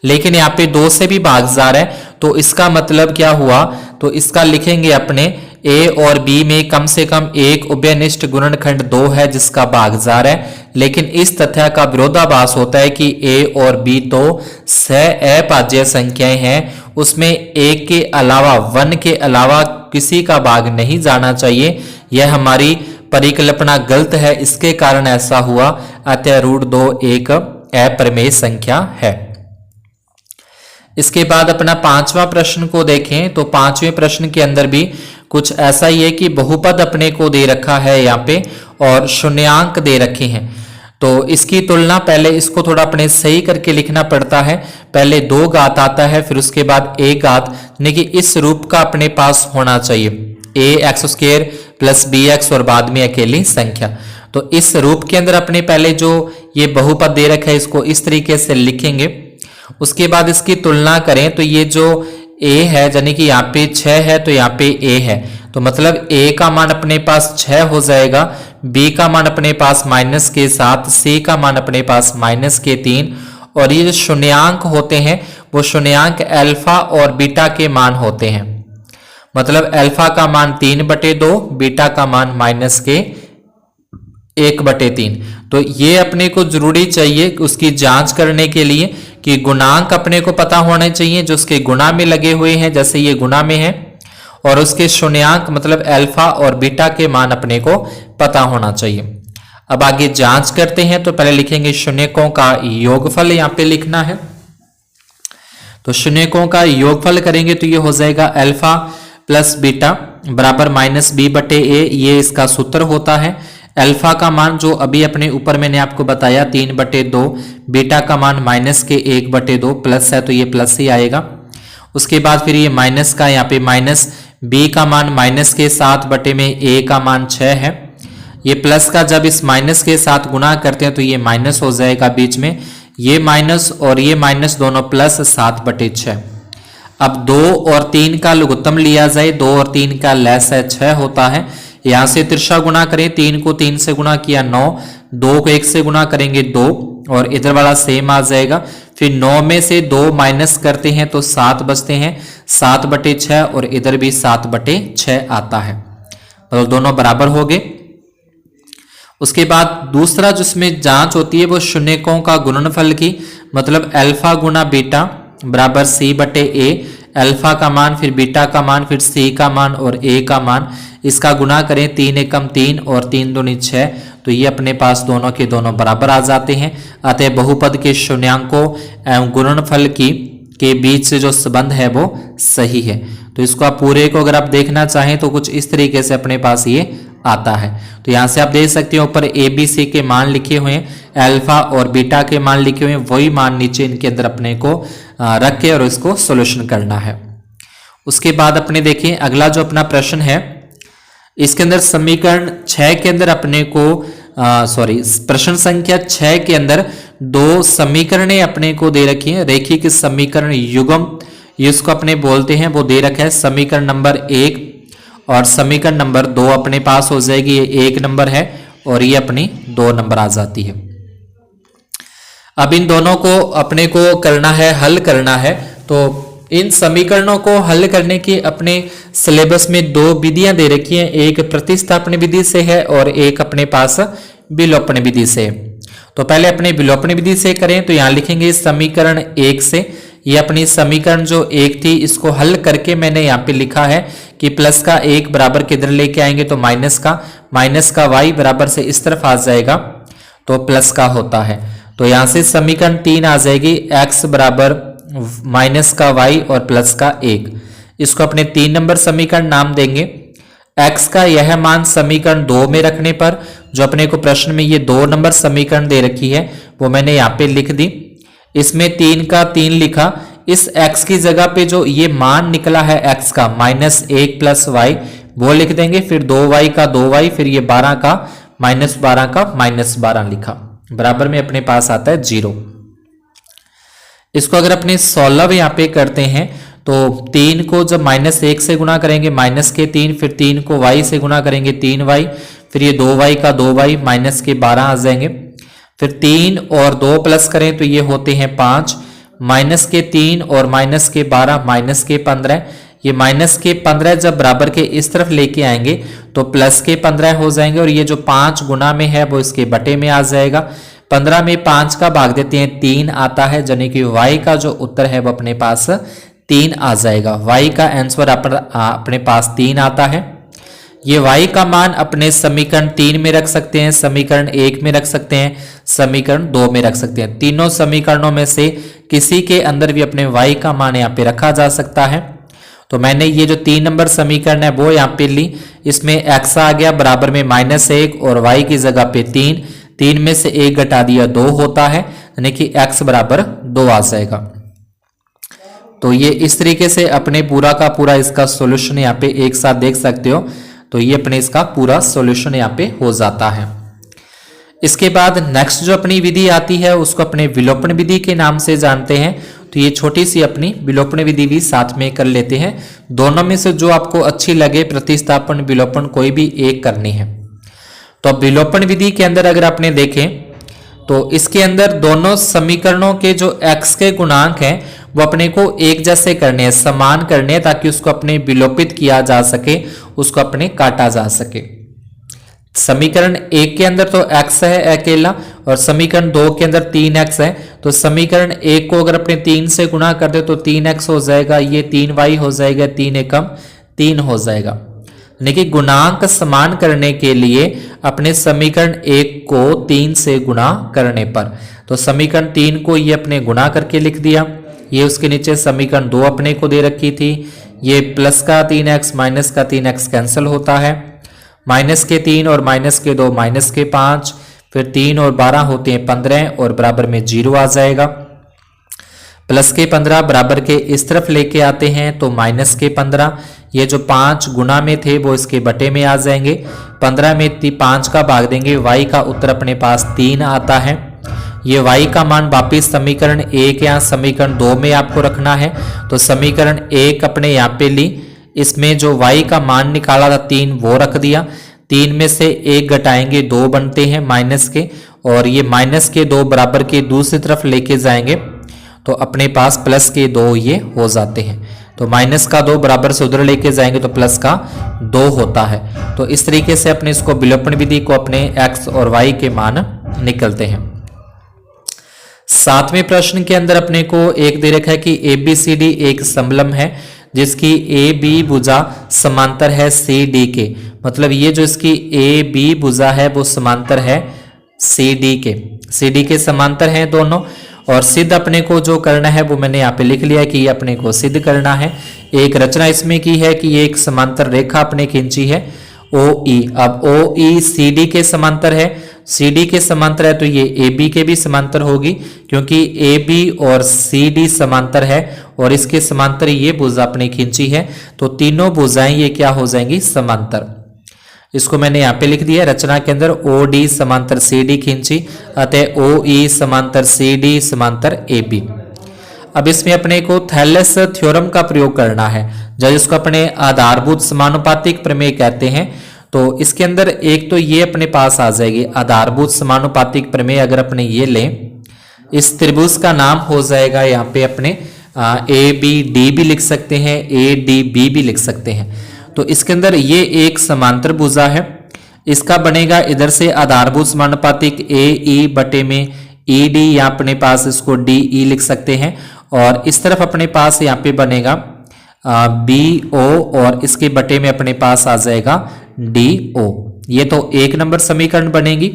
लेकिन यहाँ पे 2 से भी भाग जा रहा है तो इसका मतलब क्या हुआ, तो इसका लिखेंगे अपने a और b में कम से कम एक उभयनिष्ठ गुणनखंड 2 है जिसका भाग जा रहा है। लेकिन इस तथ्य का विरोधाभास होता है कि a और b तो सह-अभाज्य संख्याएं हैं, उसमें एक के अलावा 1 के अलावा किसी का भाग नहीं जाना चाहिए। यह हमारी परिकल्पना गलत है, इसके कारण ऐसा हुआ। अतः √2 एक अपरिमेय संख्या है। इसके बाद अपना 5वां प्रश्न को देखें तो 5वें प्रश्न के अंदर भी कुछ ऐसा ही है कि बहुपद अपने को दे रखा है यहाँ पे और शून्यांक दे रखे हैं। तो इसकी तुलना पहले इसको थोड़ा अपने सही करके लिखना पड़ता है। पहले 2 घात आता है, फिर उसके बाद 1 घात, यानी कि इस रूप का अपने पास होना चाहिए ax² + bx और बाद में अकेली संख्या। तो इस रूप के अंदर अपने पहले जो ये बहुपद दे रखा है इसको इस तरीके से लिखेंगे। उसके बाद इसकी तुलना करें तो ये जो a है यानी कि यहाँ पे 6 है तो यहाँ पे a है, तो मतलब a का मान अपने पास 6 हो जाएगा, b का मान अपने पास -7, c का मान अपने पास -3। और ये जो शून्यांक होते हैं वो शून्यांक अल्फा और बीटा के मान होते हैं। मतलब अल्फा का मान 3/2, बीटा का मान -1/3। तो ये अपने को जरूरी चाहिए उसकी जांच करने के लिए कि गुणांक अपने को पता होने चाहिए जो उसके गुणा में लगे हुए हैं, जैसे ये गुणा में है, और उसके शून्यांक मतलब अल्फा और बीटा के मान अपने को पता होना चाहिए। अब आगे जांच करते हैं। तो पहले लिखेंगे शून्यकों का योगफल, यहां पे लिखना है। तो शून्यकों का योगफल करेंगे तो ये हो जाएगा अल्फा प्लस बीटा बराबर माइनस बी बटे ए, ये इसका सूत्र होता है। अल्फा का मान जो अभी अपने ऊपर मैंने आपको बताया 3/2, बीटा का मान माइनस के 1/2, प्लस है तो ये प्लस ही आएगा। उसके बाद फिर ये माइनस का यहाँ पे माइनस, बी का मान माइनस के 7 में ए का मान 6 है। ये प्लस का जब इस माइनस के साथ गुणा करते हैं तो ये माइनस हो जाएगा बीच में, ये माइनस और ये माइनस दोनों प्लस 7/6। अब 2 और 3 का लघुत्तम लिया जाए, 2 और 3 का लेस है 6 होता है। यहां से तिरछा गुणा करें, 3 को 3 से गुणा किया 9, 2 को 1 से गुणा करेंगे 2, और इधर वाला सेम आ जाएगा। फिर 9 में से 2 माइनस करते हैं तो 7 बचते हैं, 7/6, और इधर भी 7/6 आता है, मतलब दोनों बराबर हो गए। उसके बाद दूसरा जिसमें जांच होती है वो शून्यकों का गुणनफल की, मतलब अल्फा गुना बीटा बराबर सी बटे ए, अल्फा का मान फिर बीटा का मान फिर सी का मान और ए का मान, इसका गुना करें 3 एकम 3 और 3 दूनी 6, तो ये अपने पास दोनों के दोनों बराबर आ जाते हैं। अतः बहुपद के शून्यांकों एवं गुणनफल की के बीच से जो संबंध है वो सही है। तो इसको आप पूरे को अगर आप देखना चाहें तो कुछ इस तरीके से अपने पास ये आता है। तो यहां से आप देख सकते हो ऊपर ए बी सी के मान लिखे हुए हैं, अल्फा और बीटा के मान लिखे हुए हैं, वही मान नीचे इनके अंदर अपने को रख के और इसको सॉल्यूशन करना है। उसके बाद अपने देखिए अगला जो अपना प्रश्न है, इसके अंदर समीकरण 6 के अंदर अपने को प्रश्न संख्या 6 के अंदर 2 समीकरणें अपने को दे रखी हैं। रेखिक समीकरण युग्म इसको अपने बोलते हैं, वो दे रखा है। समीकरण नंबर 1 और समीकरण नंबर 2 अपने पास हो जाएगी, ये 1 नंबर है और ये अपनी 2 नंबर आ जाती है। अब इन दोनों को अपने को करना है, हल करना है। तो इन समीकरणों को हल करने की अपने सिलेबस में 2 विधियां दे रखी हैं, एक प्रतिस्थापन विधि से है और एक अपने पास विलोपन विधि से है। तो पहले अपने विलोपन विधि से करें तो यहां लिखेंगे समीकरण 1 से, ये अपनी समीकरण जो 1 थी इसको हल करके मैंने यहाँ पे लिखा है कि प्लस का 1 बराबर किधर लेके आएंगे तो माइनस का y बराबर से इस तरफ आ जाएगा तो प्लस का होता है। तो यहां से समीकरण 3 आ जाएगी, x बराबर माइनस का y और प्लस का 1। इसको अपने 3 नंबर समीकरण नाम देंगे। x का यह मान समीकरण 2 में रखने पर जो अपने को प्रश्न में ये 2 नंबर समीकरण दे रखी है वो मैंने यहाँ पे लिख दी। इसमें 3 का 3 लिखा, इस x की जगह पे जो ये मान निकला है x का -1 प्लस y वो लिख देंगे, फिर 2y का 2y, फिर ये 12 का -12 लिखा, बराबर में अपने पास आता है 0। इसको अगर अपने 16 यहाँ पे करते हैं तो 3 को जब -1 से गुणा करेंगे -3, फिर 3 को y से गुणा करेंगे 3y, फिर ये 2y का 2y -12 आ जाएंगे। फिर 3 और 2 प्लस करें तो ये होते हैं 5, -3 और -12 -15, ये -15 जब बराबर के इस तरफ लेके आएंगे तो +15 हो जाएंगे और ये जो 5 गुना में है वो इसके बटे में आ जाएगा। 15 में 5 का भाग देते हैं 3 आता है, यानी कि y का जो उत्तर है वो अपने पास 3 आ जाएगा। y का आंसर अपने पास 3 आता है। ये y का मान अपने समीकरण 3 में रख सकते हैं, समीकरण 1 में रख सकते हैं, समीकरण 2 में रख सकते हैं। तीनों समीकरणों में से किसी के अंदर भी अपने y का मान यहाँ पे रखा जा सकता है। तो मैंने ये जो 3 नंबर समीकरण है वो यहाँ पे ली, इसमें x आ गया बराबर में -1 और y की जगह पे 3 में से 1 घटा दिया 2 होता है, यानी कि x बराबर 2 आ जाएगा। तो ये इस तरीके से अपने पूरा का पूरा इसका सॉल्यूशन यहाँ पे एक साथ देख सकते हो। तो ये अपने इसका पूरा सॉल्यूशन यहाँ पे हो जाता है। इसके बाद नेक्स्ट जो अपनी विधि आती है उसको अपने विलोपन विधि के नाम से जानते हैं। तो ये छोटी सी अपनी विलोपन विधि भी साथ में कर लेते हैं। दोनों में से जो आपको अच्छी लगे, प्रतिस्थापन विलोपन कोई भी एक करनी है। तो अब विलोपन विधि के अंदर अगर आपने देखें तो इसके अंदर दोनों समीकरणों के जो x के गुणांक हैं वो अपने को एक जैसे करने हैं, समान करने हैं, ताकि उसको अपने विलोपित किया जा सके, उसको अपने काटा जा सके। समीकरण 1 के अंदर तो x है अकेला और समीकरण 2 के अंदर 3x है। तो समीकरण 1 को अगर अपने 3 से गुणा कर दे तो 3x हो जाएगा, ये 3y हो जाएगा, 3 एकम 3 हो जाएगा। यानी कि गुणांक समान करने के लिए अपने समीकरण 1 को 3 से गुणा करने पर, तो समीकरण 3 को ये अपने गुणा करके लिख दिया। ये उसके नीचे समीकरण 2 अपने को दे रखी थी, ये प्लस का 3x माइनस का 3x कैंसिल होता है, माइनस के 3 और माइनस के 2 माइनस के 5, फिर 3 और 12 होते हैं 15 और बराबर में 0 आ जाएगा। प्लस के 15 बराबर के इस तरफ लेके आते हैं तो माइनस के 15, ये जो 5 गुना में थे वो इसके बटे में आ जाएंगे। 15 में 5 का भाग देंगे, y का उत्तर अपने पास 3 आता है। ये y का मान वापिस समीकरण 1 या समीकरण 2 में आपको रखना है। तो समीकरण 1 अपने यहाँ पे ली, इसमें जो y का मान निकाला था 3 वो रख दिया। 3 में से 1 घटाएंगे 2 बनते हैं माइनस के, और ये माइनस के 2 बराबर के दूसरी तरफ लेके जाएंगे तो अपने पास प्लस के 2 ये हो जाते हैं। तो माइनस का 2 बराबर से उधर लेके जाएंगे तो प्लस का 2 होता है। तो इस तरीके से अपने इसको विलोपन विधि को अपने x और y के मान निकलते हैं। 7वें प्रश्न के अंदर अपने को एक दे रखा है कि ABCD एक समलंब है जिसकी AB भुजा समांतर है CD के। मतलब ये जो इसकी AB भुजा है वो समांतर है CD के समांतर हैं दोनों। और सिद्ध अपने को जो करना है वो मैंने यहाँ पे लिख लिया कि ये अपने को सिद्ध करना है। एक रचना इसमें की है कि ये एक समांतर रेखा अपने खींची है OE। अब OE CD के समांतर है, CD के समांतर है तो ये AB के भी समांतर होगी, क्योंकि AB और CD समांतर है और इसके समांतर ये भुजा अपने खींची है। तो तीनों भुजाएं ये क्या हो जाएंगी, समांतर। इसको मैंने यहाँ पे लिख दिया रचना के अंदर, OD समांतर CD खींची, अतः OE समांतर CD समांतर AB। अब इसमें अपने को थैलेस थ्योरम का प्रयोग करना है, जब इसको अपने आधारभूत समानुपातिक प्रमेय कहते हैं। तो इसके अंदर एक तो ये अपने पास आ जाएगी आधारभूत समानुपातिक प्रमेय। अगर अपने ये लें, इस त्रिभुज का नाम हो जाएगा यहाँ पे अपने ABD भी लिख सकते हैं, ADB भी लिख सकते हैं। तो इसके अंदर ये एक समांतर भुजा है, इसका बनेगा इधर से आधारभूत समानुपातिक AE बटे में ED, यहाँ अपने पास इसको DE लिख सकते हैं। और इस तरफ अपने पास यहाँ पे बनेगा BO और इसके बटे में अपने पास आ जाएगा DO। ये तो 1 नंबर समीकरण बनेगी।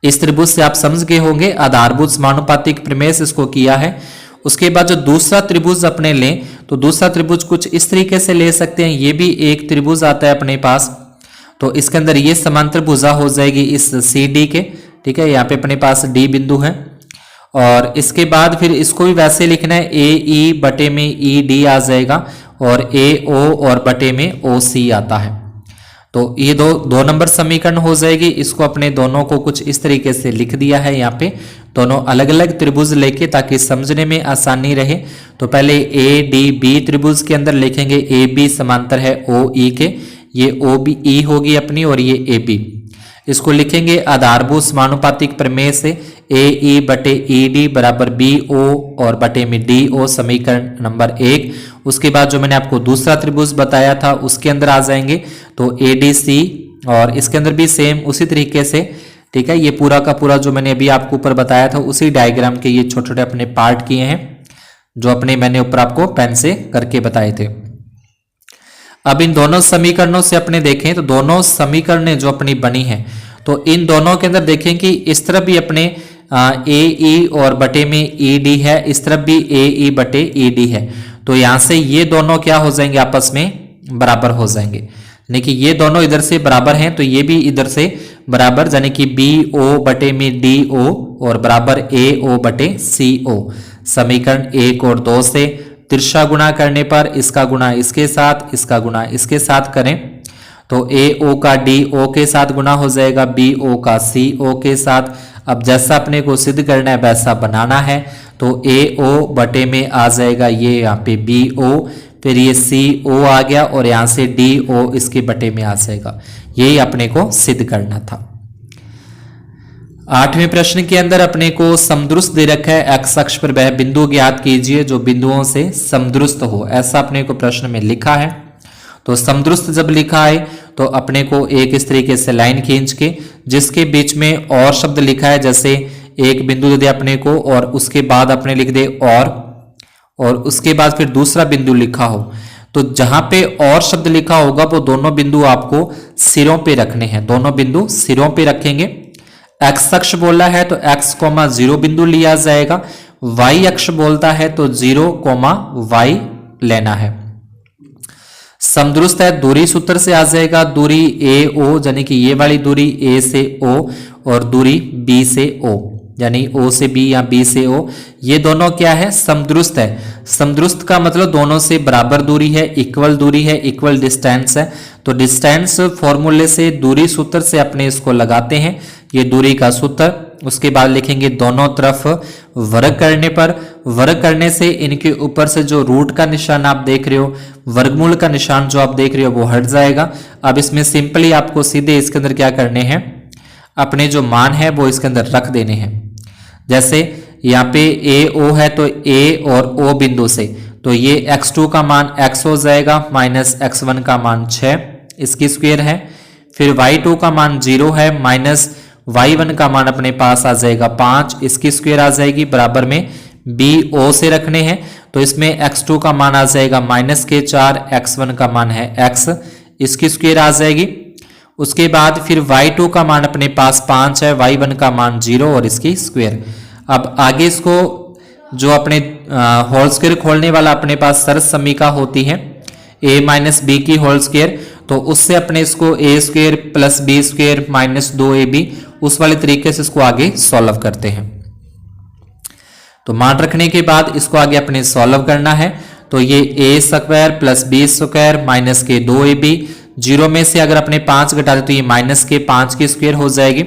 इस त्रिभुज से आप समझ गए होंगे आधारभूत समानुपातिक प्रमेय से इसको किया है। उसके बाद जो दूसरा त्रिभुज अपने लें तो दूसरा त्रिभुज कुछ इस तरीके से ले सकते हैं। ये भी एक त्रिभुज आता है अपने पास, तो इसके अंदर ये समांतर भुजा हो जाएगी इस CD के, ठीक है। यहाँ पे अपने पास D बिंदु है और इसके बाद फिर इसको भी वैसे लिखना है, AE बटे में ED आ जाएगा और AO और बटे में OC आता है। तो ये दो नंबर समीकरण हो जाएगी। इसको अपने दोनों को कुछ इस तरीके से लिख दिया है यहाँ पे, दोनों अलग अलग त्रिभुज लेके, ताकि समझने में आसानी रहे। तो पहले ADB त्रिभुज के अंदर लिखेंगे AB समांतर है OE के, ये OBE होगी अपनी और ये AB। इसको लिखेंगे आधारभूत समानुपातिक प्रमेय से AE बटे ED बराबर BO और बटे में DO, समीकरण नंबर 1। उसके बाद जो मैंने आपको दूसरा त्रिभुज बताया था उसके अंदर आ जाएंगे तो ADC, और इसके अंदर भी सेम उसी तरीके से, ठीक है। ये पूरा का पूरा जो मैंने अभी आपको ऊपर बताया था उसी डायग्राम के ये छोटे छोटे अपने पार्ट किए हैं जो अपने मैंने ऊपर आपको पेन से करके बताए थे। अब इन दोनों समीकरणों से अपने देखें तो दोनों समीकरणें जो अपनी बनी है तो इन दोनों के अंदर देखें कि इस तरफ भी अपने AE और बटे में ED है, इस तरफ भी AE बटे ED है। तो यहां से ये दोनों क्या हो जाएंगे, आपस में बराबर हो जाएंगे। यानी कि ये दोनों इधर से बराबर हैं तो ये भी इधर से बराबर, यानी कि BO बटे में DO और बराबर AO बटे CO। समीकरण 1 और 2 से तिरछा गुणा करने पर इसका गुणा इसके साथ, इसका गुणा इसके साथ करें तो AO का DO के साथ गुणा हो जाएगा, BO का CO के साथ। अब जैसा अपने को सिद्ध करना है वैसा बनाना है तो AO बटे में आ जाएगा ये यहाँ पे BO, फिर ये CO आ गया और यहाँ से DO इसके बटे में आ जाएगा। यही अपने को सिद्ध करना था। 8वें प्रश्न के अंदर अपने को समदुरुस्त दे रखा है, x अक्ष पर वह बिंदु ज्ञात कीजिए जो बिंदुओं से समदुरुस्त हो, ऐसा अपने को प्रश्न में लिखा है। तो समदुरुस्त जब लिखा है तो अपने को एक इस तरीके से लाइन खींच के जिसके बीच में और शब्द लिखा है, जैसे एक बिंदु दे दे अपने को और उसके बाद अपने लिख दे और उसके बाद फिर दूसरा बिंदु लिखा हो, तो जहां पे और शब्द लिखा होगा वो दोनों बिंदु आपको सिरों पे रखने हैं, दोनों बिंदु सिरों पे रखेंगे। एक्स अक्ष बोला है तो x, 0 बिंदु लिया जाएगा। y अक्ष बोलता है तो 0, y लेना है। समदुरुस्त है दूरी सूत्र से आ जाएगा, दूरी AO यानी कि ये वाली दूरी A से O और दूरी B से O यानी O से B या B से O, ये दोनों क्या है, समदुरुस्त है। समदुरुस्त का मतलब दोनों से बराबर दूरी है, दूरी है, इक्वल डिस्टेंस है। तो डिस्टेंस फॉर्मूले से दूरी सूत्र से अपने इसको लगाते हैं, ये दूरी का सूत्र। उसके बाद लिखेंगे दोनों तरफ वर्ग करने पर, वर्ग करने से इनके ऊपर से जो रूट का निशान आप देख रहे हो, वर्गमूल का निशान जो आप देख रहे हो वो हट जाएगा। अब इसमें सिंपली आपको सीधे इसके अंदर क्या करने हैं, अपने जो मान है वो इसके अंदर रख देने हैं। जैसे यहाँ पे AO है तो A और O बिंदु से, तो ये x2 का मान x हो जाएगा माइनस x1 का मान 6, इसकी स्क्वायर है। फिर y2 का मान 0 है माइनस y1 का मान अपने पास आ जाएगा 5, इसकी स्क्वायर आ जाएगी। बराबर में BO से रखने हैं तो इसमें x2 का मान आ जाएगा माइनस के 4, x1 का मान है x, इसकी स्क्वायर आ जाएगी। उसके बाद फिर y2 का मान अपने पास 5 है, y1 का मान 0 और इसकी स्क्वायर। अब आगे इसको जो अपने होल स्क्वायर खोलने वाला अपने पास सरल समीका होती है a माइनस बी की होल स्क्वायर, तो उससे अपने इसको a square plus b square minus 2ab उस वाले तरीके से इसको आगे सॉल्व करते हैं। तो मान रखने के बाद इसको आगे अपने सॉल्व करना है, तो ये a square plus b square minus के 2ab, 0 में से अगर अपने 5 घटा दे तो ये माइनस के 5 की स्क्वायर हो जाएगी।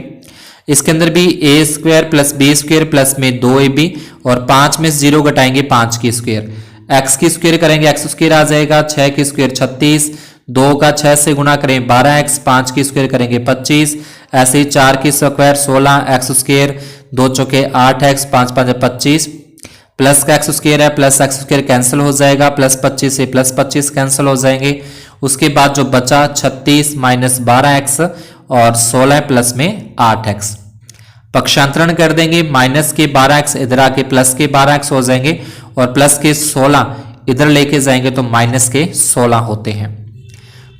इसके अंदर भी a square plus b square plus में 2ab और 5 में 0 घटाएंगे 5 की स्क्वायर, x की स्क्वायर करेंगे x स्क्वायर आ जाएगा, 6 की स्क्वायर 36, 2 का 6 से गुणा करें 12x, 5 की स्क्वायर करेंगे 25, ऐसे ही 4 की स्क्वायर 16, x स्क्वायर 2 चौके 8x, 5 5 25, प्लस का x स्क्वायर है, प्लस x स्क्वायर कैंसिल हो जाएगा, प्लस 25 से प्लस 25 कैंसिल हो जाएंगे। उसके बाद जो बचा 36 माइनस 12x और 16 प्लस में 8x, पक्षांतरण कर देंगे, माइनस के 12x इधर आके प्लस के 12x हो जाएंगे और प्लस के 16 इधर लेके जाएंगे तो माइनस के 16 होते हैं।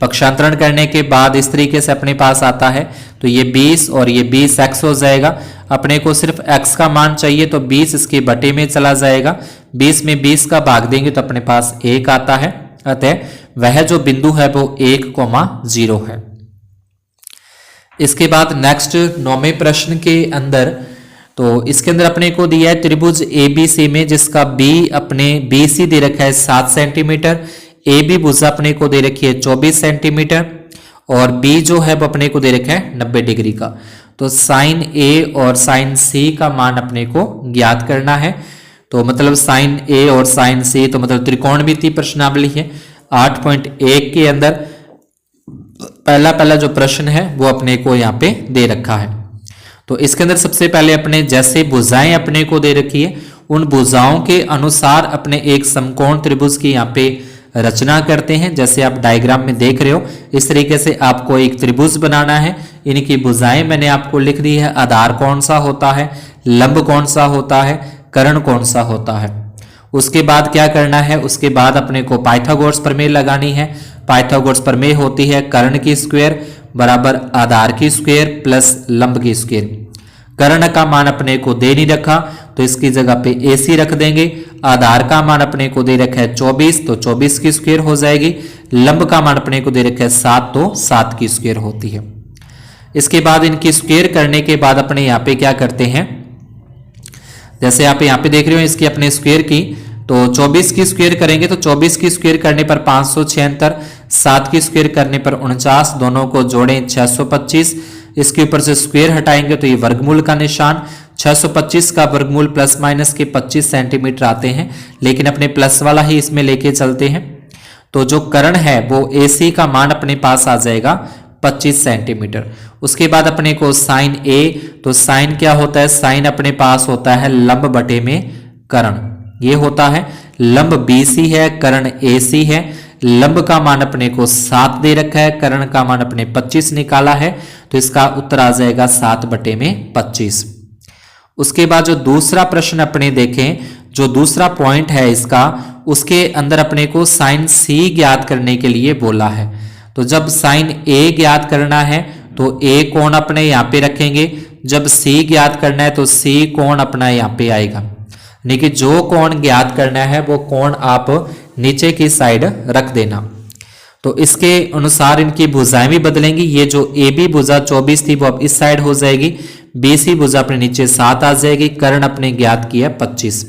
पक्षांतरण करने के बाद इस तरीके से अपने पास आता है, तो ये 20 और ये 20x हो जाएगा। अपने को सिर्फ x का मान चाहिए तो 20 इसके बटे में चला जाएगा, 20 में 20 का भाग देंगे तो अपने पास 1 आता है। अतः वह जो बिंदु है वो 1,0 है। इसके बाद नेक्स्ट 9वें प्रश्न के अंदर, तो इसके अंदर अपने को दिया है त्रिभुज ABC में जिसका B अपने BC दे रखा है 7 सेंटीमीटर, AB भुजा अपने को दे रखी है 24 सेंटीमीटर और B जो है वो अपने को दे रखा है 90 डिग्री का। तो साइन A और साइन C का मान अपने को ज्ञात करना है। तो मतलब साइन A और साइन C, तो मतलब त्रिकोणमितीय प्रश्नावली है। 8.1 के अंदर पहला जो प्रश्न है वो अपने को यहाँ पे दे रखा है। तो इसके अंदर सबसे पहले अपने जैसे भुजाएं अपने को दे रखी है, उन भुजाओं के अनुसार अपने एक समकोण त्रिभुज की यहाँ पे रचना करते हैं। जैसे आप डायग्राम में देख रहे हो, इस तरीके से आपको एक त्रिभुज बनाना है। इनकी भुजाएं मैंने आपको लिख दी है, आधार कौन सा होता है, लंब कौन सा होता है, कर्ण कौन सा होता है। उसके बाद क्या करना है, उसके बाद अपने को पाइथागोरस प्रमेय लगानी है। पाइथागोरस प्रमेय होती है कर्ण की स्क्वायर बराबर आधार की स्क्वायर प्लस लंब की स्क्वायर। कर्ण का मान अपने को दे नहीं रखा तो इसकी जगह पे AC रख देंगे। आधार का मान अपने को दे रखा है 24, तो 24 की स्क्वायर हो जाएगी। लंब का मान अपने को दे रखा है 7, तो 7 की स्क्वायर होती है। इसके बाद इनकी स्क्वायर करने के बाद अपने यहाँ पे क्या करते हैं, जैसे आप यहाँ पे देख रहे हो इसकी अपने स्क्वायर की, तो 24 की स्क्वायर करेंगे तो 24 की स्क्वायर करने पर 576, 7 की स्क्वायर करने पर 49, दोनों को जोड़ें 625। इसके ऊपर से स्क्वायर हटाएंगे तो ये वर्गमूल का निशान, 625 का वर्गमूल प्लस माइनस के 25 सेंटीमीटर आते हैं, लेकिन अपने प्लस वाला ही इसमें लेके चलते हैं। तो जो कर्ण है वो AC का मान अपने पास आ जाएगा 25 सेंटीमीटर। उसके बाद अपने को साइन A, तो साइन क्या होता है, साइन अपने पास होता है लंब बटे में कर्ण, ये होता है। लंब BC है, कर्ण AC है। लंब का मान अपने को 7 दे रखा है, कर्ण का मान अपने 25 निकाला है, तो इसका उत्तर आ जाएगा 7/25। उसके बाद जो दूसरा प्रश्न अपने देखें, जो दूसरा पॉइंट है इसका, उसके अंदर अपने को साइन सी ज्ञात करने के लिए बोला है। तो जब साइन ए ज्ञात करना है तो ए कोण अपने यहाँ पे रखेंगे, जब सी ज्ञात करना है तो सी कोण अपना यहाँ पे आएगा, यानी कि जो कोण ज्ञात करना है वो कोण आप नीचे की साइड रख देना। तो इसके अनुसार इनकी भुजाएं भी बदलेंगी। ये जो ए बी भुजा 24 थी वो अब इस साइड हो जाएगी, बी सी भुजा अपने नीचे 7 आ जाएगी, कर्ण अपने ज्ञात किया 25।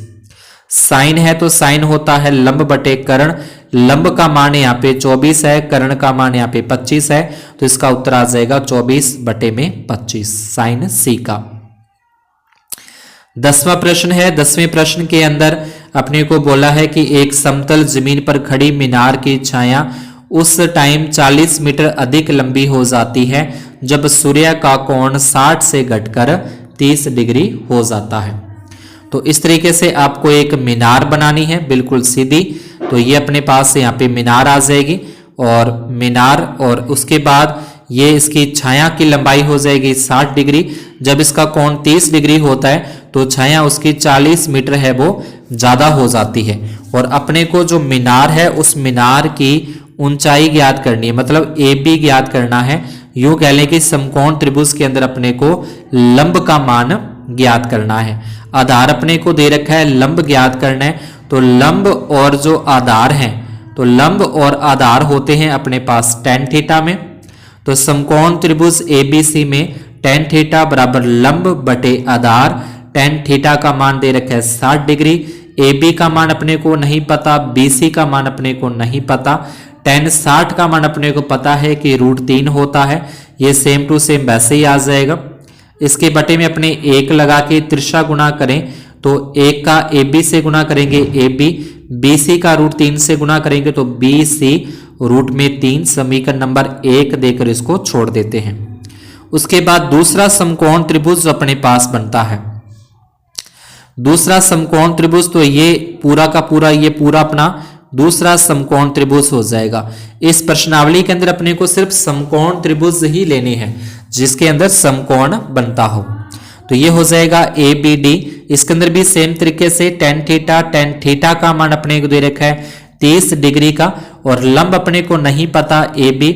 साइन है तो साइन होता है लंब बटे कर्ण, लंब का मान यहाँ पे 24 है, कर्ण का मान यहाँ पे 25 है, तो इसका उत्तर आ जाएगा 24/25 साइन सी का। 10वां प्रश्न है। 10वें प्रश्न के अंदर अपने को बोला है कि एक समतल जमीन पर खड़ी मीनार की छाया उस टाइम 40 मीटर अधिक लंबी हो जाती है जब सूर्य का कोण 60 से घटकर 30 डिग्री हो जाता है। तो इस तरीके से आपको एक मीनार बनानी है बिल्कुल सीधी। तो ये अपने पास यहाँ पे मीनार आ जाएगी और मीनार, और उसके बाद ये इसकी छाया की लंबाई हो जाएगी 60 डिग्री। जब इसका कोण 30 डिग्री होता है तो छाया उसकी 40 मीटर है वो ज़्यादा हो जाती है। और अपने को जो मीनार है उस मीनार की ऊंचाई ज्ञात करनी है, मतलब ए बी ज्ञात करना है। यूं कह लें कि समकोण त्रिभुज के अंदर अपने को लंब का मान ज्ञात करना है। आधार अपने को दे रखा है, लंब ज्ञात करना है। तो लंब और जो आधार हैं, तो लंब और आधार होते हैं अपने पास tan थीटा में। तो समकोण त्रिभुज ABC में tan थीटा बराबर लंब बटे आधार, tan थीटा का मान दे रखा है 60 डिग्री, AB का मान अपने को नहीं पता, BC का मान अपने को नहीं पता, tan 60 का मान अपने को पता है कि √3 होता है। ये सेम टू सेम वैसे ही आ जाएगा। इसके बटे में अपने 1 लगा के तिरछा गुणा करें तो 1 का AB से गुणा करेंगे AB, BC का √3 से गुणा करेंगे तो BC √3, समीकरण नंबर 1 देकर इसको छोड़ देते हैं। उसके बाद दूसरा समकोण त्रिभुज अपने पास बनता है। दूसरा समकोण त्रिभुज, तो ये पूरा का पूरा, ये पूरा अपना दूसरा समकोण त्रिभुज हो जाएगा। इस प्रश्नावली के अंदर अपने को सिर्फ समकोण त्रिभुज ही लेने हैं जिसके अंदर समकोण बनता हो। तो ये हो जाएगा ABD। इसके अंदर भी सेम तरीके से tan थीटा का मान अपने को दे रखा है 30 डिग्री का, और लंब अपने को नहीं पता AB।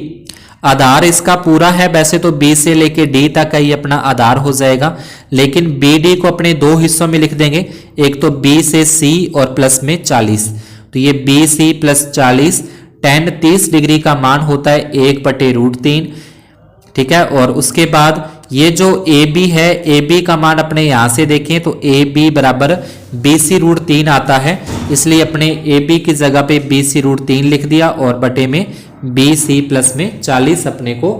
आधार इसका पूरा है, वैसे तो B से लेके D तक का ये अपना आधार हो जाएगा, लेकिन BD को अपने 2 हिस्सों में लिख देंगे, एक तो B से C और प्लस में 40। तो ये BC प्लस 40, tan 30 डिग्री का मान होता है 1/√3, ठीक है। और उसके बाद ये जो AB है, AB का मान अपने यहाँ से देखें तो AB बराबर BC √3 आता है, इसलिए अपने AB की जगह पे BC √3 लिख दिया और बटे में BC प्लस में 40 अपने को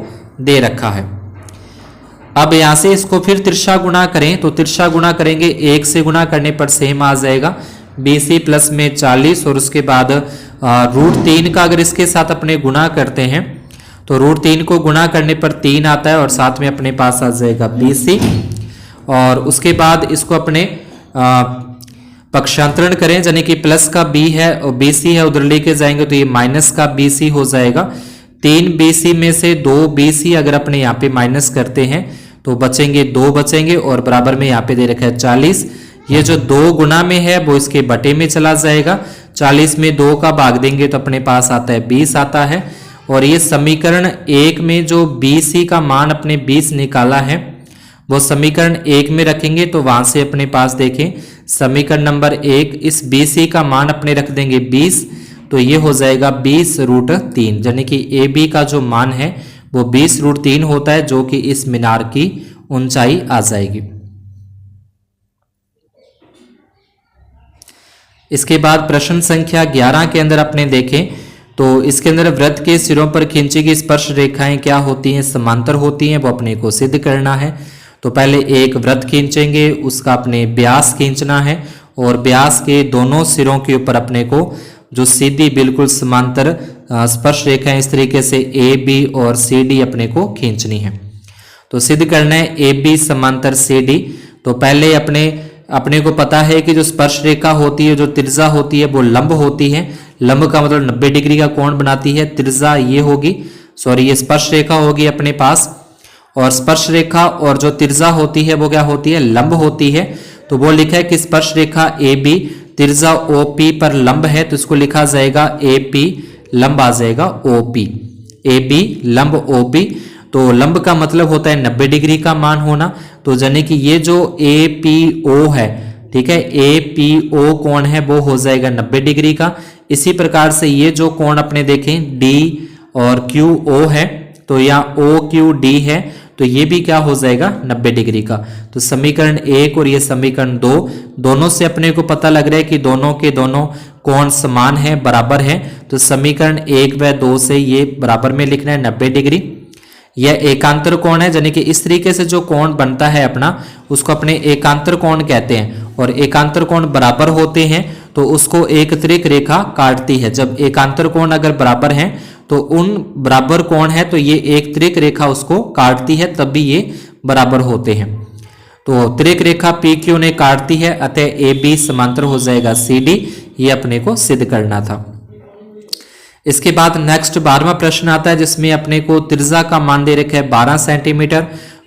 दे रखा है। अब यहाँ से इसको फिर तिरछा गुणा करें तो तिरछा गुणा करेंगे, 1 से गुणा करने पर सेम आ जाएगा, BC प्लस में 40, और उसके बाद √3 का अगर इसके साथ अपने गुणा करते हैं तो √3 को गुणा करने पर 3 आता है और साथ में अपने पास आ जाएगा BC। और उसके बाद इसको अपने पक्षांतरण करें, यानी कि प्लस का B है और BC है, उधर लेके जाएंगे तो ये माइनस का BC हो जाएगा। 3 BC में से 2 BC अगर अपने यहाँ पे माइनस करते हैं तो बचेंगे 2 बचेंगे, और बराबर में यहाँ पे दे रखा है 40। ये जो 2 गुना में है वो इसके बटे में चला जाएगा, 40 में 2 का भाग देंगे तो अपने पास आता है 20 आता है। और ये समीकरण 1 में जो BC का मान अपने 20 निकाला है वो समीकरण 1 में रखेंगे, तो वहां से अपने पास देखें समीकरण नंबर 1, इस BC का मान अपने रख देंगे 20, तो ये हो जाएगा 20 √3, यानी कि AB का जो मान है वो 20 √3 होता है, जो कि इस मीनार की ऊंचाई आ जाएगी। इसके बाद प्रश्न संख्या 11 के अंदर अपने देखें तो इसके अंदर वृत्त के सिरों पर खींची गई स्पर्श रेखाएं क्या होती हैं, समांतर होती हैं, वो अपने को सिद्ध करना है। तो पहले एक वृत्त खींचेंगे, उसका अपने व्यास खींचना है, और व्यास के दोनों सिरों के ऊपर अपने को जो सीधी बिल्कुल समांतर स्पर्श रेखाएं इस तरीके से AB और CD अपने को खींचनी है। तो सिद्ध करना है AB समांतर CD। तो पहले अपने को पता है कि जो स्पर्श रेखा होती है, जो त्रिज्या होती है वो लंब होती है, लंब का मतलब 90 डिग्री का कोण बनाती है। त्रिज्या ये होगी, सॉरी ये स्पर्श रेखा होगी अपने पास, और स्पर्श रेखा और जो त्रिज्या होती है वो क्या होती है, लंब होती है। तो वो लिखा है कि स्पर्श रेखा ए बी त्रिज्या ओ पी पर लंब है, तो इसको लिखा जाएगा ए पी, लंब आ जाएगा ओ पी, ए बी लंब ओ पी। तो लंब का मतलब होता है 90 डिग्री का मान होना। तो यानी कि ये जो ए पी ओ है, ठीक है, ए पी ओ कोण है वो हो जाएगा 90 डिग्री का। इसी प्रकार से ये जो कोण अपने देखें डी और क्यू ओ है, तो यहाँ ओ क्यू डी है, तो ये भी क्या हो जाएगा 90 डिग्री का। तो समीकरण 1 और ये समीकरण 2 दोनों से अपने को पता लग रहा है कि दोनों के दोनों कोण समान है, बराबर है। तो समीकरण 1 व 2 से ये बराबर में लिखना है 90 डिग्री। यह एकांतर कोण है, यानी कि इस तरीके से जो कोण बनता है अपना, उसको अपने एकांतर कोण कहते हैं। और एकांतर कोण बराबर होते हैं तो उसको एक तिर्यक रेखा काटती है। जब एकांतर कोण अगर बराबर हैं तो उन बराबर कोण है तो ये एक तिर्यक रेखा उसको काटती है, तब भी ये बराबर होते हैं। तो तिर्यक रेखा पी क्यू ने काटती है, अतः ए बी समांतर हो जाएगा सी डी। ये अपने को सिद्ध करना था। इसके बाद नेक्स्ट 12वां प्रश्न आता है, जिसमें अपने को त्रिज्या का मान दे रखा है 12 सेंटीमीटर,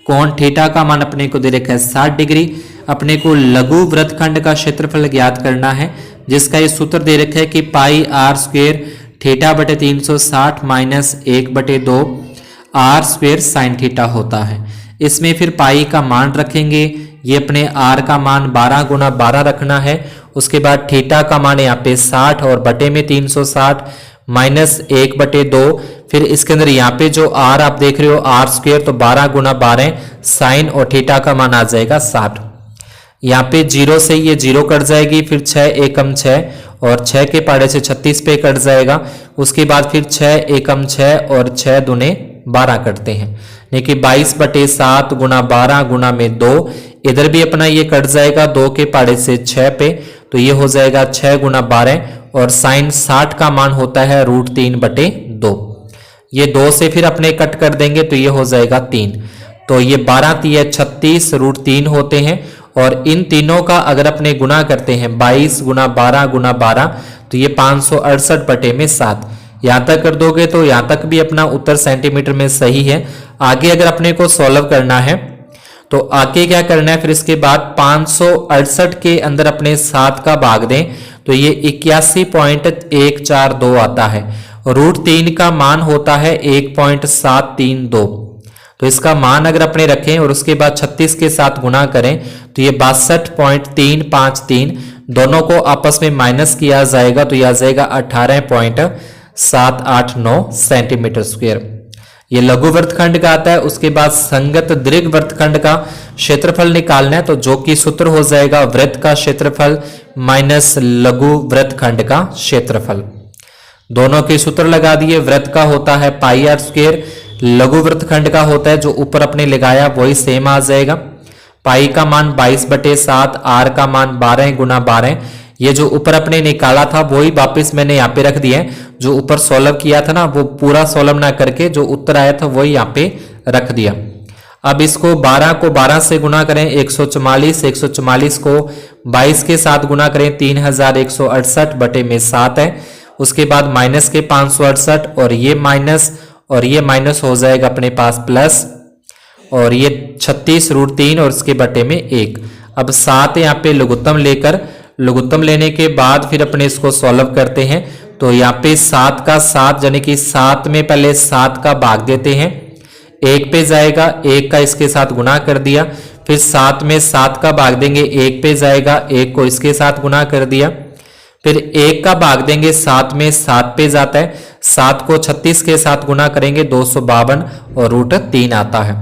कोण थीटा का मान अपने को दे रखा है 60 डिग्री। अपने को लघु वृत्तखंड का क्षेत्रफल ज्ञात करना है, जिसका ये सूत्र दे रखा है कि पाई आर स्क्वेयर थीटा बटे 360 minus 1/2 r square sine theta होता है। इसमें फिर पाई का मान रखेंगे, ये अपने आर का मान 12 गुना 12 रखना है। उसके बाद थीटा का मान यहाँ पे 60 और बटे में 360 माइनस 1/2। फिर इसके अंदर यहाँ पे जो आर आप देख रहे हो आर स्क्वेयर, तो 12 गुना 12 साइन और थीटा का मान आ जाएगा 60। यहाँ पे 0 से ये 0 कट जाएगी, फिर 6 एकम 6 और 6 के पाड़े से 36 पे कट जाएगा। उसके बाद फिर 6 एकम 6 और 6 दूने 12 कटते हैं, लेकिन 22/7 गुना 12 गुना में 2, इधर भी अपना ये कट जाएगा 2 के पाड़े से 6 पे, तो ये हो जाएगा 6 गुना 12 और साइन 60 का मान होता है √3/2। ये 2 से फिर अपने कट कर देंगे तो ये हो जाएगा 3, तो ये 12 3 36 √3 होते हैं। और इन तीनों का अगर अपने गुना करते हैं 22 गुना 12 गुना 12, तो ये 568/7। यहाँ तक कर दोगे तो यहाँ तक भी अपना उत्तर सेंटीमीटर में सही है। आगे अगर अपने को सॉल्व करना है तो आगे क्या करना है, फिर इसके बाद 568 के अंदर अपने 7 का भाग दें तो ये 81.142 आता है। √3 का मान होता है 1.732, तो इसका मान अगर अपने रखें और उसके बाद 36 के साथ गुना करें तो ये 62.353, दोनों को आपस में माइनस किया जाएगा तो यह आ जाएगा 18.789 सेंटीमीटर स्क्वायर। ये लघु वृत्तखंड का आता है। उसके बाद संगत दीर्घ वृत्तखंड का क्षेत्रफल निकालना है, तो जो कि सूत्र हो जाएगा वृत्त का क्षेत्रफल माइनस लघु वृत्तखंड का क्षेत्रफल। दोनों के सूत्र लगा दिए। वृत्त का होता है पाई आर स्क्वायर, लघु वृत्तखंड का होता है जो ऊपर अपने लगाया वही सेम आ जाएगा। पाई का मान 22/7, आर का मान 12 गुना 12। ये जो ऊपर अपने निकाला था वही वापस मैंने यहाँ पे रख दिया है। जो ऊपर सॉल्व किया था ना वो पूरा सॉल्व ना करके जो उत्तर आया था वही यहाँ पे रख दिया। अब इसको 12 को 12 से गुना करें 144, 144 को 22 के साथ गुना करें 3168/7 है। उसके बाद माइनस के 568 और ये माइनस हो जाएगा अपने पास प्लस, और ये 36 √3 और इसके बटे में 1। अब 7 यहाँ पे लघुत्तम लेने के बाद फिर अपने इसको सॉल्व करते हैं। तो यहाँ पे 7 का 7 यानी कि 7 में पहले 7 का भाग देते हैं, 1 पे जाएगा, 1 का इसके साथ गुना कर दिया। फिर 7 में 7 का भाग देंगे, 1 पे जाएगा, 1 को इसके साथ गुना कर दिया। फिर 1 का भाग देंगे 7 में, 7 पे जाता है, 7 को 36 के साथ गुना करेंगे 252 और √3 आता है।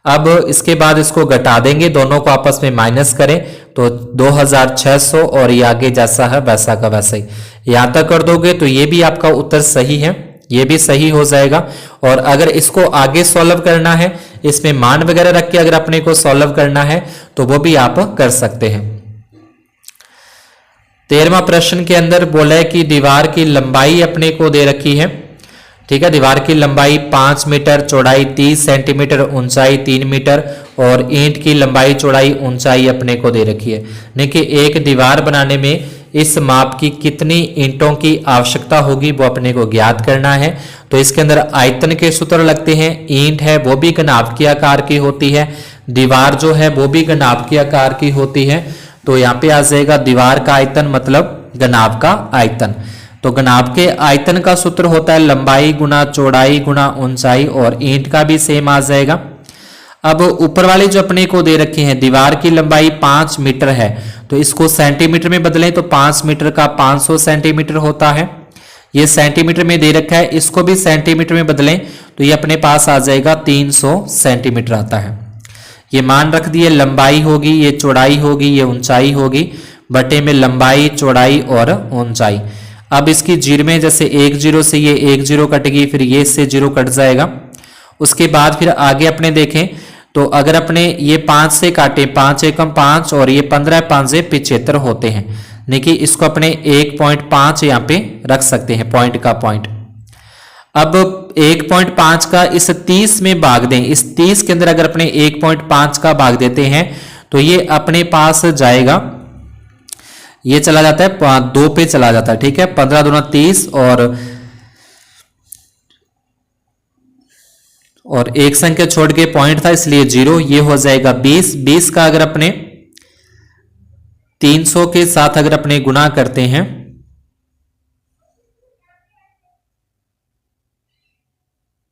अब इसके बाद इसको घटा देंगे, दोनों को आपस में माइनस करें तो 2600 और ये आगे जैसा है वैसा का वैसा ही। यहां तक कर दोगे तो ये भी आपका उत्तर सही है, ये भी सही हो जाएगा। और अगर इसको आगे सॉल्व करना है, इसमें मान वगैरह रख के अगर अपने को सॉल्व करना है तो वो भी आप कर सकते हैं। 13वां प्रश्न के अंदर बोला है कि दीवार की लंबाई अपने को दे रखी है, ठीक है। दीवार की लंबाई 5 मीटर, चौड़ाई 30 सेंटीमीटर, ऊंचाई 3 मीटर और ईंट की लंबाई चौड़ाई ऊंचाई अपने को दे रखी है। देखिए एक दीवार बनाने में इस माप की कितनी ईंटों की आवश्यकता होगी वो अपने को ज्ञात करना है। तो इसके अंदर आयतन के सूत्र लगते हैं। ईंट है वो भी घनाभ के आकार की होती है, दीवार जो है वो भी घनाभ के आकार की होती है। तो यहाँ पे आ जाएगा दीवार का आयतन मतलब घनाभ का आयतन। तो घनाभ के आयतन का सूत्र होता है लंबाई गुना चौड़ाई गुना ऊंचाई, और ईंट का भी सेम आ जाएगा। अब ऊपर वाले जो अपने को दे रखे हैं, दीवार की लंबाई 5 मीटर है, तो इसको सेंटीमीटर में बदलें तो 5 मीटर का 500 सेंटीमीटर होता है। ये सेंटीमीटर में दे रखा है, इसको भी सेंटीमीटर में बदलें तो ये अपने पास आ जाएगा 300 सेंटीमीटर आता है। ये मान रख दिए, लंबाई होगी, ये चौड़ाई होगी, ये ऊंचाई होगी, बटे में लंबाई चौड़ाई और ऊंचाई। अब इसकी जीरो में जैसे 1 0 से ये 1 0 कटेगी, फिर ये इससे 0 कट जाएगा। उसके बाद फिर आगे अपने देखें तो अगर अपने ये 5 से काटे, 5 एकम 5 और ये 15 5 75 होते हैं, देखिए इसको अपने 1.5 यहाँ पे रख सकते हैं, पॉइंट का पॉइंट। अब 1.5 का इस 30 में भाग दें, इस 30 के अंदर अगर अपने 1.5 का भाग देते हैं तो ये अपने पास जाएगा, ये चला जाता है 2 पे चला जाता है, ठीक है। 15 दूना 30 और एक संख्या छोड़ के पॉइंट था इसलिए 0, ये हो जाएगा 20। 20 का अगर अपने 300 के साथ अगर अपने गुना करते हैं,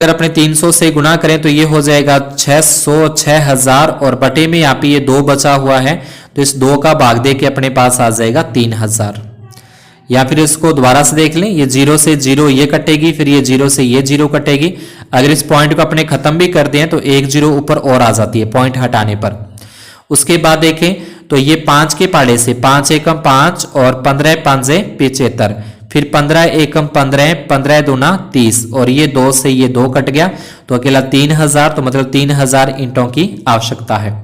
अगर अपने 300 से गुना करें तो ये हो जाएगा 600 6000, और बटे में यहाँ पे ये 2 बचा हुआ है तो इस 2 का भाग दे के अपने पास आ जाएगा 3000। या फिर इसको दोबारा से देख लें, ये 0 से 0 ये कटेगी, फिर ये 0 से ये 0 कटेगी। अगर इस पॉइंट को अपने खत्म भी कर दें तो 1 0 ऊपर और आ जाती है पॉइंट हटाने पर। उसके बाद देखें तो ये 5 के पाड़े से 5 एकम 5 और 15 5 75, फिर 15 एकम 15 15 दूना 30, और ये 2 से ये 2 कट गया तो अकेला 3000, तो मतलब 3000 ईंटों की आवश्यकता है।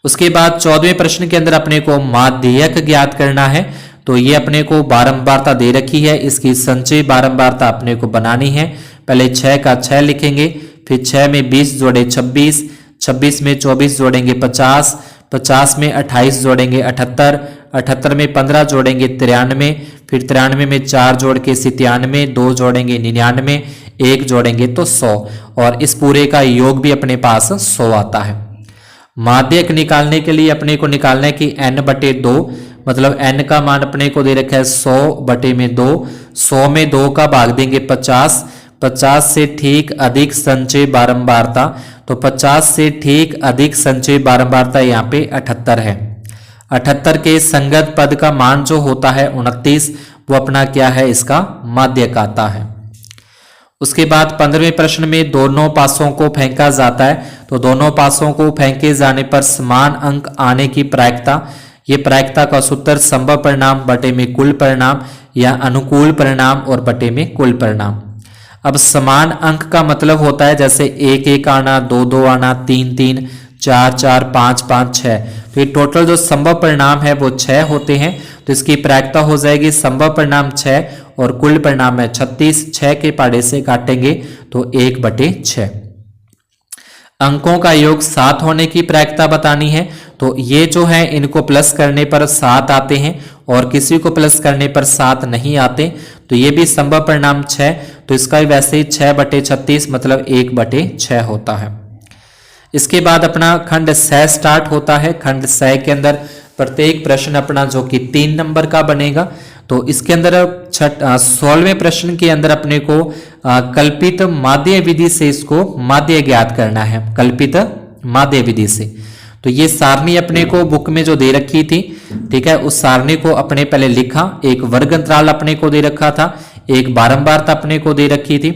उसके बाद 14वें प्रश्न के अंदर अपने को माध्यक ज्ञात करना है। तो ये अपने को बारंबारता दे रखी है, इसकी संचय बारंबारता अपने को बनानी है। पहले 6 का 6 लिखेंगे, फिर 6 में 20 जोड़े 26, 26 में 24 जोड़ेंगे 50, 50 में 28 जोड़ेंगे 78, 78 में 15 जोड़ेंगे 93, फिर 93 में 4 जोड़ के 97, 2 जोड़ेंगे 99, 1 जोड़ेंगे तो 100, और इस पूरे का योग भी अपने पास 100 आता है। माध्यक निकालने के लिए अपने को निकालना है कि n/2, मतलब n का मान अपने को दे रखा है 100/2, 100 में 2 का भाग देंगे 50, 50 से ठीक अधिक संचय बारंबारता, तो 50 से ठीक अधिक संचय बारंबारता यहाँ पे 78 है। 78 के संगत पद का मान जो होता है 29, वो अपना क्या है, इसका माध्यक आता है। उसके बाद 15वें प्रश्न में दोनों पासों को फेंका जाता है, तो दोनों पासों को फेंके जाने पर समान अंक आने की प्रायिकता, ये प्रायिकता का सूत्र संभव परिणाम बटे में कुल परिणाम या अनुकूल परिणाम और बटे में कुल परिणाम। अब समान अंक का मतलब होता है जैसे 1 1 आना, 2 2 आना, 3 3, 4 4, 5 5, 6, तो ये टोटल जो संभव परिणाम है वो 6 होते हैं। तो इसकी प्रायिकता हो जाएगी संभव परिणाम 6 और कुल परिणाम है 36। 6 के पाड़े से काटेंगे तो 1/6। अंकों का योग 7 होने की प्रायिकता बतानी है, तो ये जो है इनको प्लस करने पर 7 आते हैं और किसी को प्लस करने पर 7 नहीं आते, तो ये भी संभव परिणाम 6, तो इसका भी वैसे ही 6/36 मतलब 1/6 होता है। इसके बाद अपना खंड 6 स्टार्ट होता है। खंड 6 के अंदर प्रत्येक प्रश्न अपना जो कि 3 नंबर का बनेगा। तो इसके अंदर 16वें प्रश्न के अंदर अपने को कल्पित माध्य विधि से इसको माध्य ज्ञात करना है, कल्पित माध्य विधि से। तो ये सारणी अपने को बुक में जो दे रखी थी, ठीक है, उस सारणी को अपने पहले लिखा। एक वर्ग अंतराल अपने को दे रखा था, एक बारंबारता अपने को दे रखी थी।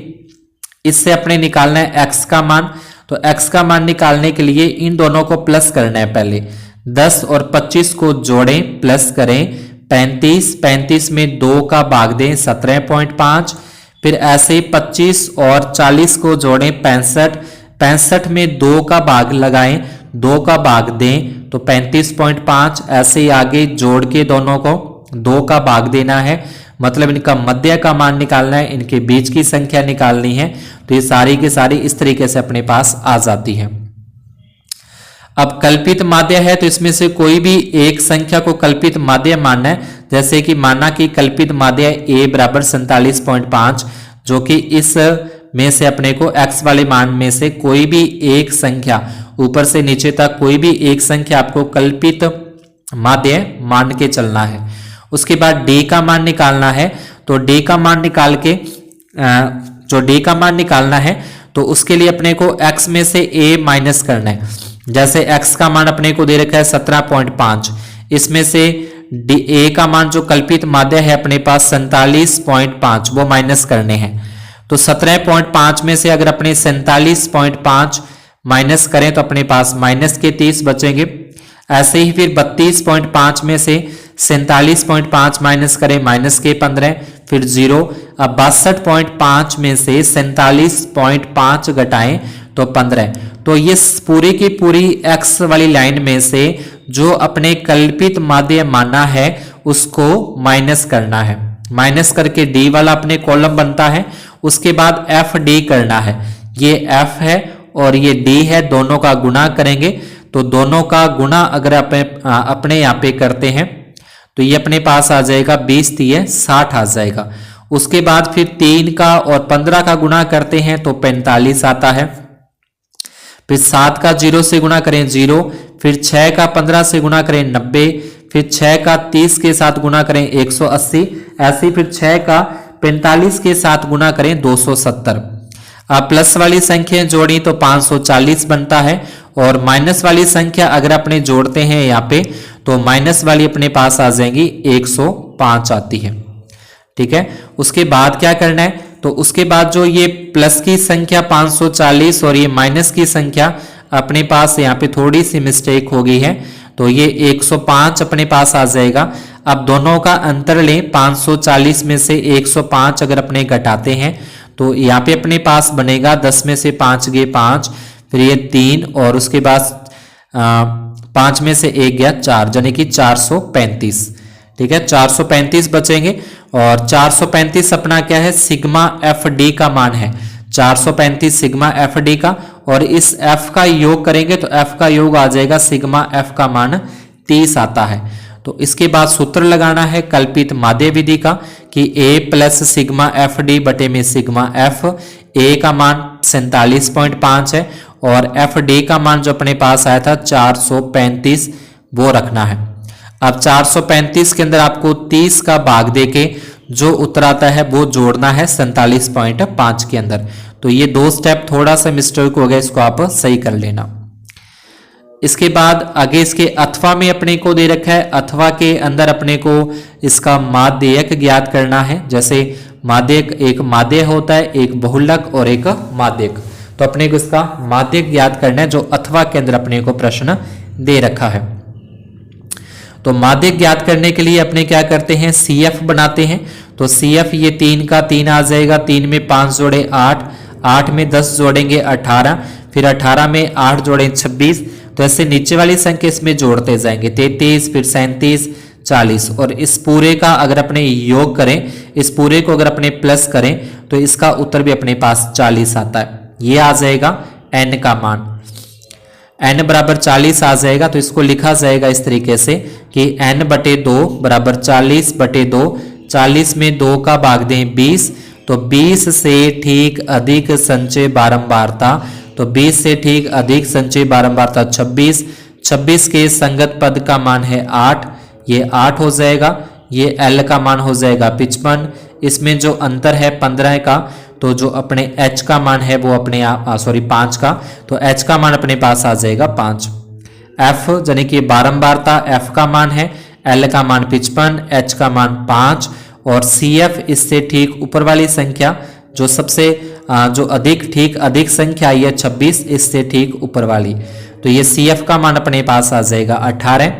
इससे अपने निकालना है x का मान। तो x का मान निकालने के लिए इन दोनों को प्लस करना है। पहले 10 और 25 को जोड़ें, प्लस करें 35, 35 में 2 का भाग दें 17.5, फिर ऐसे ही 25 और 40 को जोड़ें 65, 65 में 2 का भाग लगाएं, 2 का भाग दें तो 35.5, ऐसे ही आगे जोड़ के दोनों को 2 का भाग देना है, मतलब इनका मध्य का मान निकालना है, इनके बीच की संख्या निकालनी है। तो ये सारी की सारी इस तरीके से अपने पास आ जाती है। अब कल्पित माध्य है तो इसमें से कोई भी एक संख्या को कल्पित माध्य मानना है, जैसे कि माना कि कल्पित माध्य a बराबर 47.5, जो कि इस में से अपने को x वाले मान में से कोई भी एक संख्या, ऊपर से नीचे तक कोई भी एक संख्या आपको कल्पित माध्य मान के चलना है। उसके बाद d का मान निकालना है। तो d का मान निकाल के जो d का मान निकालना है तो उसके लिए अपने को x में से a माइनस करना है। जैसे x का मान अपने को दे रखा है 17.5, इसमें से a का मान जो कल्पित माध्य है अपने पास 47.5, वो माइनस करने हैं। तो 17.5 में से अगर अपने 47.5 माइनस करें तो अपने पास माइनस के 30 बचेंगे। ऐसे ही फिर 32.5 में से 47.5 माइनस करें, माइनस के 15, फिर 0। अब 62.5 में से 47.5 घटाएं तो 15। तो ये पूरी की पूरी x वाली लाइन में से जो अपने कल्पित माध्य माना है उसको माइनस करना है। माइनस करके d वाला अपने कॉलम बनता है। उसके बाद एफ डी करना है। ये f है और ये d है, दोनों का गुणा करेंगे। तो दोनों का गुणा अगर अपने यहाँ पे करते हैं तो ये अपने पास आ जाएगा 20 × 60 आ जाएगा। उसके बाद फिर 3 का और 15 का गुणा करते हैं तो 45 आता है। फिर 7 का 0 से गुणा करें 0, फिर 6 का 15 से गुणा करें 90, फिर 6 का 30 के साथ गुणा करें 180, ऐसे फिर 6 का 45 के साथ गुणा करें 270। अब प्लस वाली संख्या जोड़ी तो 540 बनता है और माइनस वाली संख्या अगर अपने जोड़ते हैं यहाँ पे तो माइनस वाली अपने पास आ जाएंगी 105 आती है। ठीक है, उसके बाद क्या करना है तो उसके बाद जो ये प्लस की संख्या 540 और ये माइनस की संख्या अपने पास यहाँ पे थोड़ी सी मिस्टेक हो गई है, तो ये 105 अपने पास आ जाएगा। अब दोनों का अंतर लें, 540 में से 105 अगर अपने घटाते हैं तो यहाँ पे अपने पास बनेगा 10 में से 5 गए 5, फिर ये 3 और उसके बाद 5 में से 1 गया 4, यानी कि 435। ठीक है, 435 बचेंगे और 435 अपना क्या है, सिग्मा एफ डी का मान है। 435 सिग्मा एफ डी का, और इस एफ का योग करेंगे तो एफ का योग आ जाएगा, सिग्मा एफ का मान 30 आता है। तो इसके बाद सूत्र लगाना है कल्पित माध्य विधि का कि a plus sigma F D बटे में सिग्मा एफ। a का मान 47.5 है और एफ डी का मान जो अपने पास आया था 435, वो रखना है। अब 435 के अंदर आपको 30 का भाग देके जो उत्तर आता है वो जोड़ना है 47.5 के अंदर। तो ये दो स्टेप थोड़ा सा मिस्टेक हो गया, इसको आप सही कर लेना। इसके बाद आगे इसके अथवा में अपने को दे रखा है, अथवा के अंदर अपने को इसका माध्यक ज्ञात करना है। जैसे माध्यक, एक माध्य होता है, एक बहुलक और एक माध्यक। तो अपने को इसका माध्यक ज्ञात करना है जो अथवा के अंदर अपने को प्रश्न दे रखा है। तो माध्यक ज्ञात करने के लिए अपने क्या करते हैं, CF बनाते हैं। तो CF ये 3 का 3 आ जाएगा, 3 में 5 जोड़े 8, 8 में 10 जोड़ेंगे 18, फिर 18 में 8 जोड़े 26। तो ऐसे नीचे वाली संख्या इसमें जोड़ते जाएंगे, 33, फिर 37, 40। और इस पूरे का अगर अपने योग करें, इस पूरे को अगर अपने प्लस करें तो इसका उत्तर भी अपने पास 40 आता है। ये आ जाएगा n का मान, n बराबर 40 आ जाएगा। तो इसको लिखा जाएगा इस तरीके से कि n बटे 2 बराबर 40 बटे 2। 40 में 2 का भाग दें 20, तो 20 से ठीक अधिक संचय बारंबारता, तो 20 से ठीक अधिक संचय बारंबारता 26। 26 के संगत पद का मान है 8, ये 8 हो जाएगा। ये L का मान हो जाएगा 55। इसमें जो अंतर है 15 का, तो जो अपने H का मान है वो अपने 5 का, तो H का मान अपने पास आ जाएगा 5। F यानी कि बारंबारता F का मान है, L का मान 55, H का मान 5 और CF इससे ठीक ऊपर वाली संख्या जो सबसे जो अधिक संख्या आई है 26, इससे ठीक ऊपर वाली। तो ये CF का मान अपने पास आ जाएगा 18।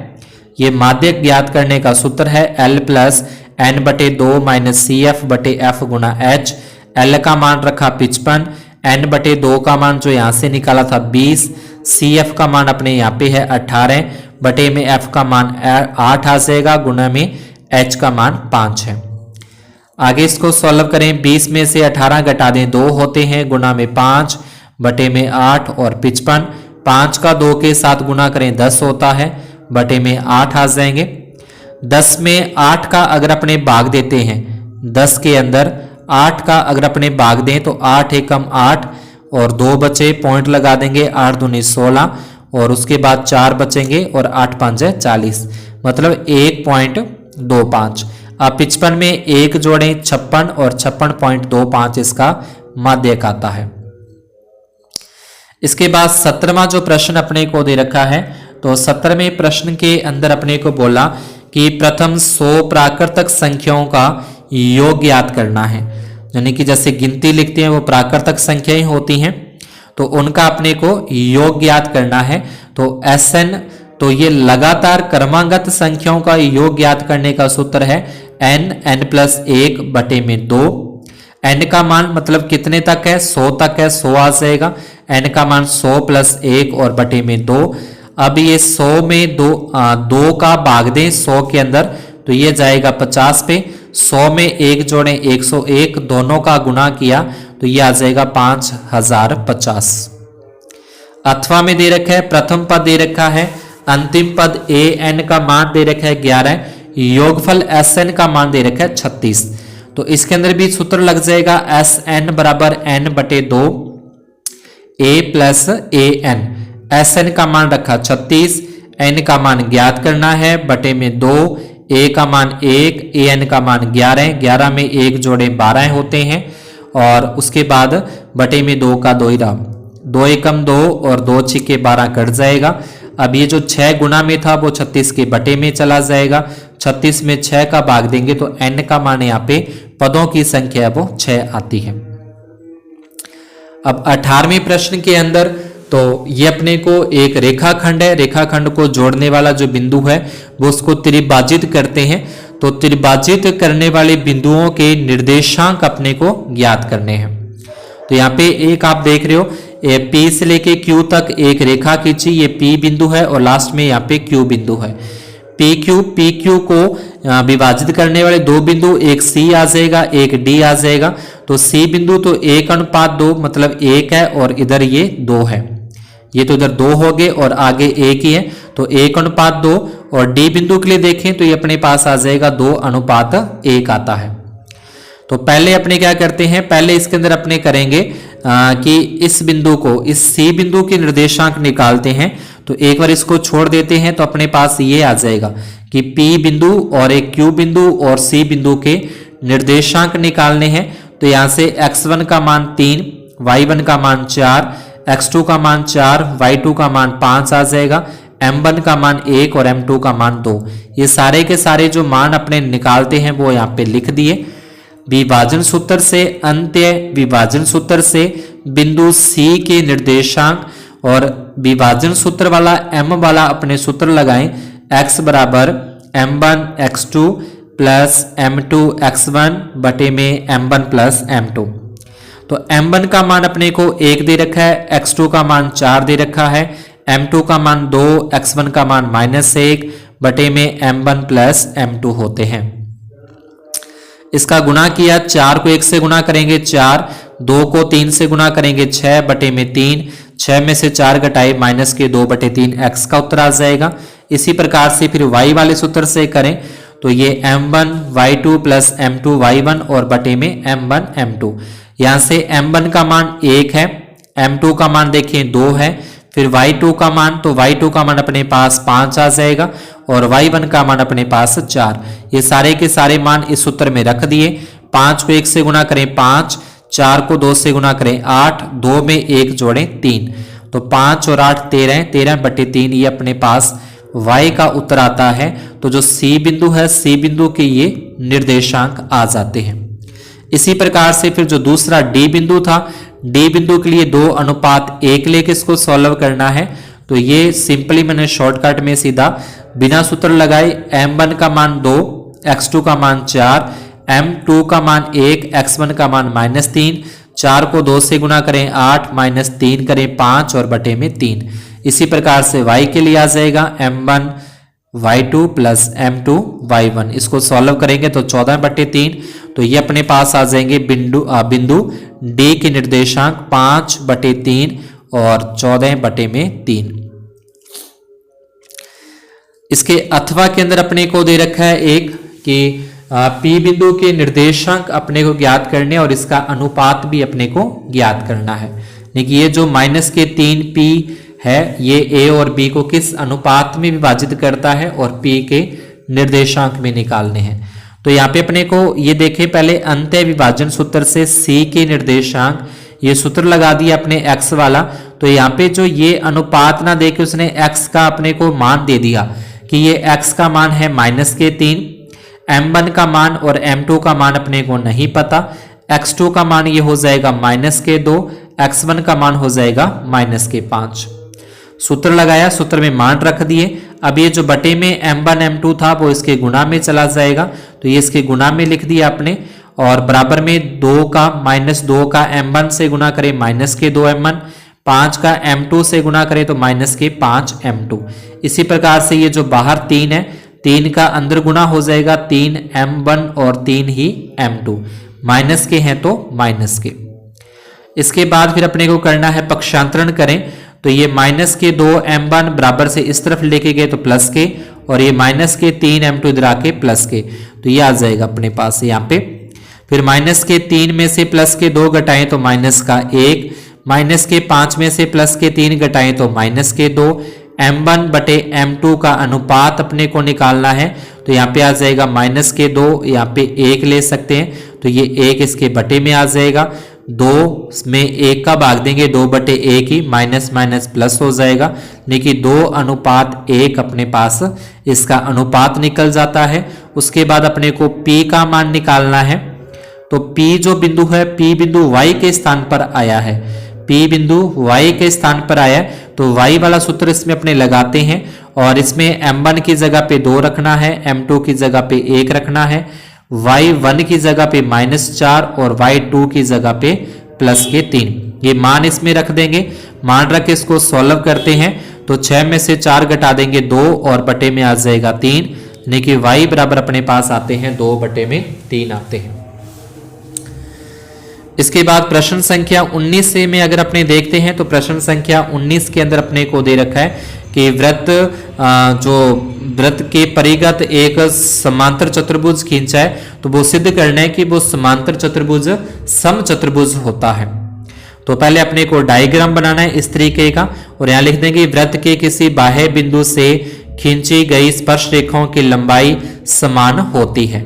ये माध्यक ज्ञात करने का सूत्र है L प्लस n बटे 2 माइनस CF बटे F गुना H। L का मान रखा 55, n बटे 2 का मान जो यहाँ से निकाला था 20, CF का मान अपने यहाँ पे है 18 बटे में F का मान 8 आ जाएगा, गुना में H का मान 5 है। आगे इसको सॉल्व करें, 20 में से 18 घटा दें 2 होते हैं, गुना में 5 बटे में 8 और 55। 5 का 2 के साथ गुना करें 10 होता है, बटे में 8 आ जाएंगे। 10 में 8 का अगर अपने भाग देते हैं, 10 के अंदर 8 का अगर अपने भाग दें तो 8 एकम 8 और 2 बचे, पॉइंट लगा देंगे, 8 दूनी 16 और उसके बाद 4 बचेंगे और 8 5 40, मतलब 1.25। अब 55 में 1 जोड़ें 56 और 56.25 इसका माध्यक आता है। इसके बाद 17वां जो प्रश्न अपने को दे रखा है, तो 17वें प्रश्न के अंदर अपने को बोला कि प्रथम 100 प्राकृतक संख्याओं का योग ज्ञात करना है। यानी कि जैसे गिनती लिखते हैं वो प्राकृतक संख्याएं होती हैं, तो उनका अपने को योग ज्ञात करना है। तो Sn, तो ये लगातार क्रमागत संख्याओं का योग ज्ञात करने का सूत्र है n+1/2। n का मान मतलब कितने तक है, 100 तक है, 100 आ जाएगा। n का मान 100 + 1 और बटे में 2। अब ये 100 में 2 का भाग दें 100 के अंदर, तो ये जाएगा 50 पे। 100 में 1 जोड़ें 101, दोनों का गुणा किया तो ये आ जाएगा 5050। अथवा में दे रखा है, प्रथम पद दे रखा है, अंतिम पद an का मान दे रखा है 11, योगफल Sn का मान दे रखा है 36। तो इसके अंदर भी सूत्र लग जाएगा Sn = n/2 a + an। Sn का मान रखा 36, n का मान ज्ञात करना है, बटे में 2, a का मान 1, an का मान 11, 11 में 1 जोड़े 12 होते हैं और उसके बाद बटे में 2 का 2 ही रहा, 2 एकम 2 और 2 छिके 12 कट जाएगा। अब ये जो 6 गुना में था वो 36 के बटे में चला जाएगा, 36 में 6 का भाग देंगे तो n का मान यहाँ पे पदों की संख्या वो 6 आती है। अब 18वें प्रश्न के अंदर तो ये अपने को एक रेखाखंड है, रेखाखंड को जोड़ने वाला जो बिंदु है वो उसको त्रिभाजित करते हैं। तो त्रिभाजित करने वाले बिंदुओं के निर्देशांक अपने को ज्ञात करने हैं। तो यहाँ पे एक आप देख रहे हो, P से लेके Q तक एक रेखा खींची, ये P बिंदु है और लास्ट में यहाँ पे Q बिंदु है। PQ को विभाजित करने वाले दो बिंदु, एक C आ जाएगा, एक D आ जाएगा। तो C बिंदु तो 1:2 मतलब 1 है और इधर ये 2 है, ये तो इधर 2 हो गए और आगे 1 ही है, तो 1:2। और D बिंदु के लिए देखें तो ये अपने पास आ जाएगा 2:1 आता है। तो पहले अपने क्या करते हैं, पहले इसके अंदर अपने करेंगे कि इस बिंदु को, इस C बिंदु के निर्देशांक निकालते हैं। तो एक बार इसको छोड़ देते हैं तो अपने पास ये आ जाएगा कि P बिंदु और एक Q बिंदु और C बिंदु के निर्देशांक निकालने हैं। तो यहाँ से x1 का मान 3, y1 का मान 4, x2 का मान 4, y2 का मान 5 आ जाएगा, m1 का मान 1 और m2 का मान 2। ये सारे के सारे जो मान अपने निकालते हैं वो यहाँ पे लिख दिए। विभाजन सूत्र से अंत्य विभाजन सूत्र से बिंदु C के निर्देशांक और विभाजन सूत्र वाला m वाला अपने सूत्र लगाएं, x बराबर m1 x2 plus m2 x1 बटे में m1 प्लस m2। तो m1 का मान अपने को 1 दे रखा है, x2 का मान 4 दे रखा है, m2 का मान 2, x1 का मान -1 बटे में m1 प्लस m2 होते हैं। इसका गुणा किया, 4 को 1 से गुणा करेंगे 4, 2 को 3 से गुणा करेंगे 6 बटे में 3, 6 में से 4 घटाए -2 बटे 3, x का उत्तर आ जाएगा। इसी प्रकार से फिर y वाले सूत्र से करें तो ये m1 y2 plus m2 y1 और बटे में m1 m2। यहाँ से m1 का मान 1 है, m2 का मान देखिए 2 है, फिर y2 का मान, तो y2 का मान अपने पास 5 आ जाएगा और y1 का मान अपने पास 4। ये सारे के सारे मान इस सूत्र में रख दिए। 5 को 1 से गुणा करें 5, 4 को 2 से गुणा करें 8, 2 में 1 जोड़ें 3, तो 5 और 8 13, 13 बटे 3 ये अपने पास y का उत्तर आता है। तो जो C बिंदु है, C बिंदु के ये निर्देशांक आ जाते हैं। इसी प्रकार से फिर जो दूसरा D बिंदु था, D बिंदु के लिए 2:1 लेके इसको सॉल्व करना है। तो ये सिंपली मैंने शॉर्टकट में सीधा बिना सूत्र लगाए m1 का मान 2, x2 का मान 4, m2 का मान 1, x1 का मान -3, 4 को 2 से गुणा करें 8, -3 करें 5 और बटे में 3। इसी प्रकार से y के लिए आ जाएगा m1 y2 plus m2 y1। इसको सॉल्व करेंगे तो 14 बटे 3, तो ये अपने पास आ जाएंगे बिंदु D के निर्देशांक 5 बटे 3 और 14 बटे में 3। इसके अथवा के अंदर अपने को दे रखा है एक कि P बिंदु के निर्देशांक अपने को ज्ञात करने और इसका अनुपात भी अपने को ज्ञात करना है। देखिए ये जो -3P है ये A और B को किस अनुपात में विभाजित करता है और P के निर्देशांक में निकालने हैं। तो यहाँ पे अपने को ये देखें पहले अंत्य विभाजन सूत्र से C के निर्देशांक, ये सूत्र लगा दिया अपने x वाला। तो यहाँ पे जो ये अनुपात ना देके उसने x का अपने को मान दे दिया कि ये x का मान है -3, m1 का मान और m2 का मान अपने को नहीं पता, x2 का मान ये हो जाएगा -2, x1 का मान हो जाएगा -5। सूत्र लगाया, सूत्र में मान रख दिए। अब ये जो बटे में m1 m2 था वो इसके गुणा में चला जाएगा, तो ये इसके गुणा में लिख दिया आपने और बराबर में 2 का -2 का m1 से गुणा करें -2 m1, 5 का m2 से गुणा करें तो -5 m2। इसी प्रकार से ये जो बाहर 3 है, 3 का अंदर गुणा हो जाएगा 3 m1 और 3 ही m2, माइनस के हैं तो माइनस के। इसके बाद फिर अपने को करना है पक्षांतरण करें, तो ये -2 m1 बराबर से इस तरफ लेके गए तो प्लस के, और ये -3 m2 इधर आके प्लस के, तो ये आ जाएगा अपने पास यहाँ पे। फिर -3 में से +2 घटाएं तो -1, -5 में से +3 घटाएं तो -2, m1 बटे m2 का अनुपात अपने को निकालना है, तो यहाँ पे आ जाएगा -2, यहाँ पे 1 ले सकते हैं, तो ये 1 इसके बटे में आ जाएगा। 2 में 1 का भाग देंगे 2 बटे 1 ही, माइनस माइनस प्लस हो जाएगा, लेकिन 2:1 अपने पास इसका अनुपात निकल जाता है। उसके बाद अपने को P का मान निकालना है, तो P जो बिंदु है, P बिंदु Y के स्थान पर आया है, P बिंदु Y के स्थान पर आया है, तो Y वाला सूत्र इसमें अपने लगाते हैं और इसमें m1 की जगह पे 2 रखना है, m2 की जगह पे 1 रखना है, y1 की जगह पे -4 और y2 की जगह पे +3। ये मान इसमें रख देंगे, मान रख के इसको सॉल्व करते हैं तो 6 में से 4 घटा देंगे 2 और बटे में आ जाएगा 3, यानी कि y बराबर अपने पास आते हैं 2/3 आते हैं। इसके बाद प्रश्न संख्या 19 से में अगर अपने देखते हैं तो प्रश्न संख्या 19 के अंदर अपने को दे रखा है कि वृत्त के परिगत एक समांतर चतुर्भुज खींचा है, तो वो सिद्ध करना है कि वो समांतर चतुर्भुज समचतुर्भुज होता है। तो पहले अपने को डायग्राम बनाना है इस तरीके का, और यहाँ लिख देंगे वृत्त के किसी बाह्य बिंदु से खींची गई स्पर्श रेखाओं की लंबाई समान होती है।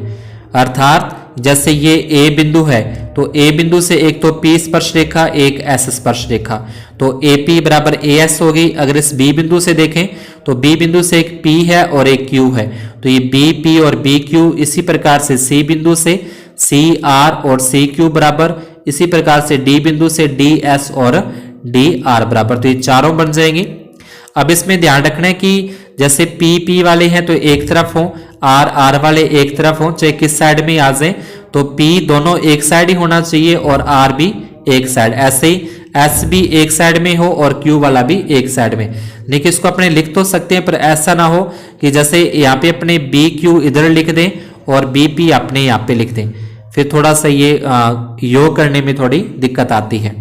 अर्थात जैसे ये A बिंदु है, तो A बिंदु से एक तो P स्पर्श रेखा, एक S स्पर्श रेखा, तो AP बराबर AS होगी। अगर इस B बिंदु से देखें तो B बिंदु से एक P है और एक Q है, तो ये BP और BQ। इसी प्रकार से C बिंदु से CR और CQ बराबर, इसी प्रकार से D बिंदु से DS और DR बराबर, तो ये चारों बन जाएंगे। अब इसमें ध्यान रखना है कि जैसे P वाले हैं तो एक तरफ हो, R वाले एक तरफ हो, चाहे किस साइड में आ जाए, तो P दोनों एक साइड ही होना चाहिए और R भी एक साइड। ऐसे ही S भी एक साइड में हो और Q वाला भी एक साइड में। लेकिन इसको अपने लिख तो सकते हैं, पर ऐसा ना हो कि जैसे यहाँ पे अपने BQ इधर लिख दें और BP अपने यहाँ पे लिख दें, फिर थोड़ा सा ये योग करने में थोड़ी दिक्कत आती है।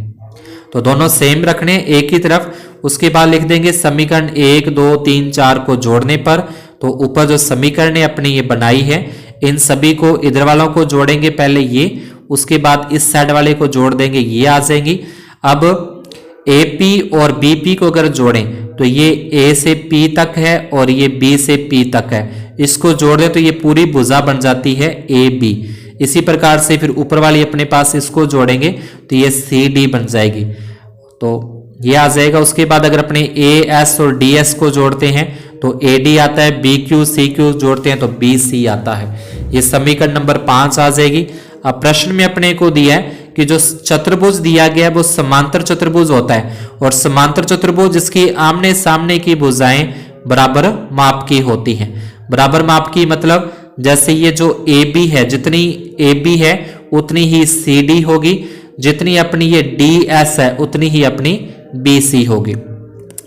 तो दोनों सेम रखने एक ही तरफ। उसके बाद लिख देंगे समीकरण 1 2 3 4 को जोड़ने पर, तो ऊपर जो समीकरण अपनी ये बनाई है, इन सभी को इधर वालों को जोड़ेंगे पहले ये, उसके बाद इस साइड वाले को जोड़ देंगे, ये आ जाएंगी। अब AP और BP को अगर जोड़ें तो ये A से P तक है और ये B से P तक है, इसको जोड़ दें तो ये पूरी भुजा बन जाती है AB। इसी प्रकार से फिर ऊपर वाली अपने पास इसको जोड़ेंगे तो ये CD बन जाएगी, तो ये आ जाएगा। उसके बाद अगर अपने AS और DS को जोड़ते हैं तो AD आता है, BQ CQ जोड़ते हैं तो BC आता है। ये समीकरण नंबर 5 आ जाएगी। अब प्रश्न में अपने को दिया है कि जो चतुर्भुज दिया गया है वो समांतर चतुर्भुज होता है, और समांतर चतुर्भुज जिसकी आमने सामने की भुजाएं बराबर माप की होती हैं। बराबर माप की मतलब जैसे ये जो AB है, जितनी AB है उतनी ही CD होगी, जितनी अपनी ये DS है उतनी ही अपनी BC होगी,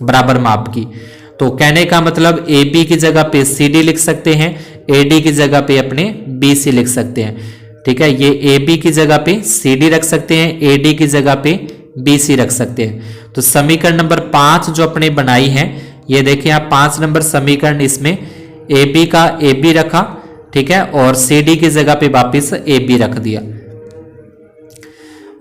बराबर माप की। तो कहने का मतलब AB की जगह पे CD लिख सकते हैं, AD की जगह पे अपने BC लिख सकते हैं। ठीक है, ये AB की जगह पे CD रख सकते हैं, AD की जगह पे BC रख सकते हैं। तो समीकरण नंबर 5 जो अपने बनाई है, ये देखिए आप 5 नंबर समीकरण, इसमें ए बी का ए बी रखा, ठीक है, और सी डी की जगह पे वापिस ए बी रख दिया,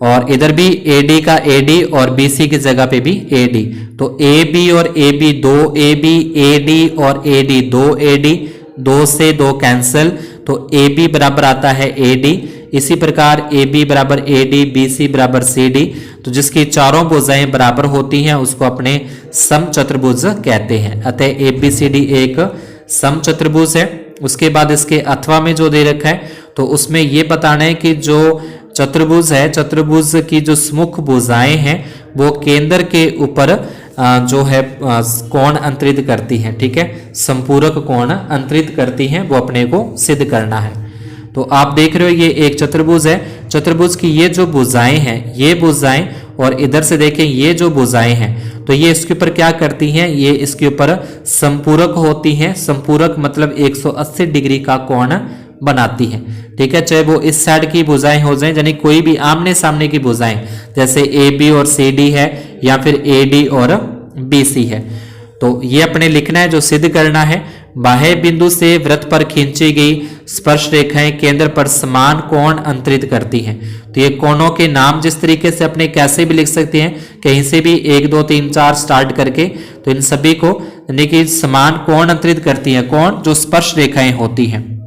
और इधर भी ए डी का ए डी और बी सी की जगह पे भी ए डी। तो ए बी और ए बी, दो ए बी, ए डी और ए डी, दो ए डी, दो से दो कैंसिल, तो ए बी बराबर आता है ए डी। इसी प्रकार ए बी बराबर ए डी, बी सी बराबर सी डी। तो जिसकी चारों भुजाएं बराबर होती हैं उसको अपने समचतुर्भुज कहते हैं। अतः ए बी सी डी एक समचतुर्भुज है। उसके बाद इसके अथवा में जो दे रखा है तो उसमें ये बताना है कि जो चतुर्भुज है, चतुर्भुज की जो सम्मुख भुजाएं हैं वो केंद्र के ऊपर जो है कोण अंतरित करती हैं, ठीक है, संपूरक कोण अंतरित करती हैं, वो अपने को सिद्ध करना है। तो आप देख रहे हो ये एक चतुर्भुज है, चतुर्भुज की ये जो भुजाएं हैं, ये भुजाएं, और इधर से देखें ये जो भुजाएं हैं, तो ये इसके ऊपर क्या करती हैं, ये इसके ऊपर संपूरक होती हैं। संपूरक मतलब 180 डिग्री का कोण बनाती है, ठीक है, चाहे वो इस साइड की भुजाएं हो जाएं, यानी कोई भी आमने सामने की भुजाएं, जैसे ए बी और सी डी है, या फिर ए डी और बी सी है। तो ये अपने लिखना है, जो सिद्ध करना है। बाह्य बिंदु से वृत्त पर खींची गई स्पर्श रेखाएं केंद्र पर समान कोण अंतरित करती हैं। तो ये कोणों के नाम जिस तरीके से अपने कैसे भी लिख सकते हैं, कहीं से भी 1 2 3 4 स्टार्ट करके, तो इन सभी को यानी कि समान कोण अंतरित करती है, कोण जो स्पर्श रेखाएं होती हैं।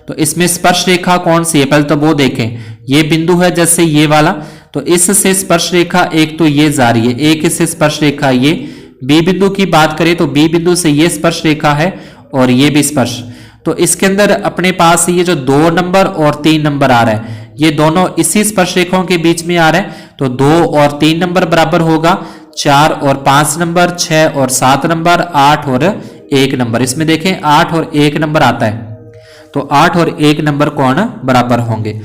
तो इसमें स्पर्श रेखा कौन सी है, पहले तो वो देखें। ये बिंदु है जैसे ये वाला, तो इससे स्पर्श रेखा एक तो ये जा रही है, एक इससे स्पर्श रेखा ये। बी बिंदु की बात करें तो बी बिंदु से ये स्पर्श रेखा है और ये भी स्पर्श। तो इसके अंदर अपने पास ये जो 2 नंबर और 3 नंबर आ रहा है, ये दोनों इसी स्पर्श रेखाओं के बीच में आ रहा है। तो 2 और 3 नंबर बराबर होगा 4 और 5 नंबर, 6 और 7 नंबर, 8 और 1 नंबर। इसमें देखें 8 और 1 नंबर आता है, तो 8 और 1 नंबर कोण बराबर होंगे।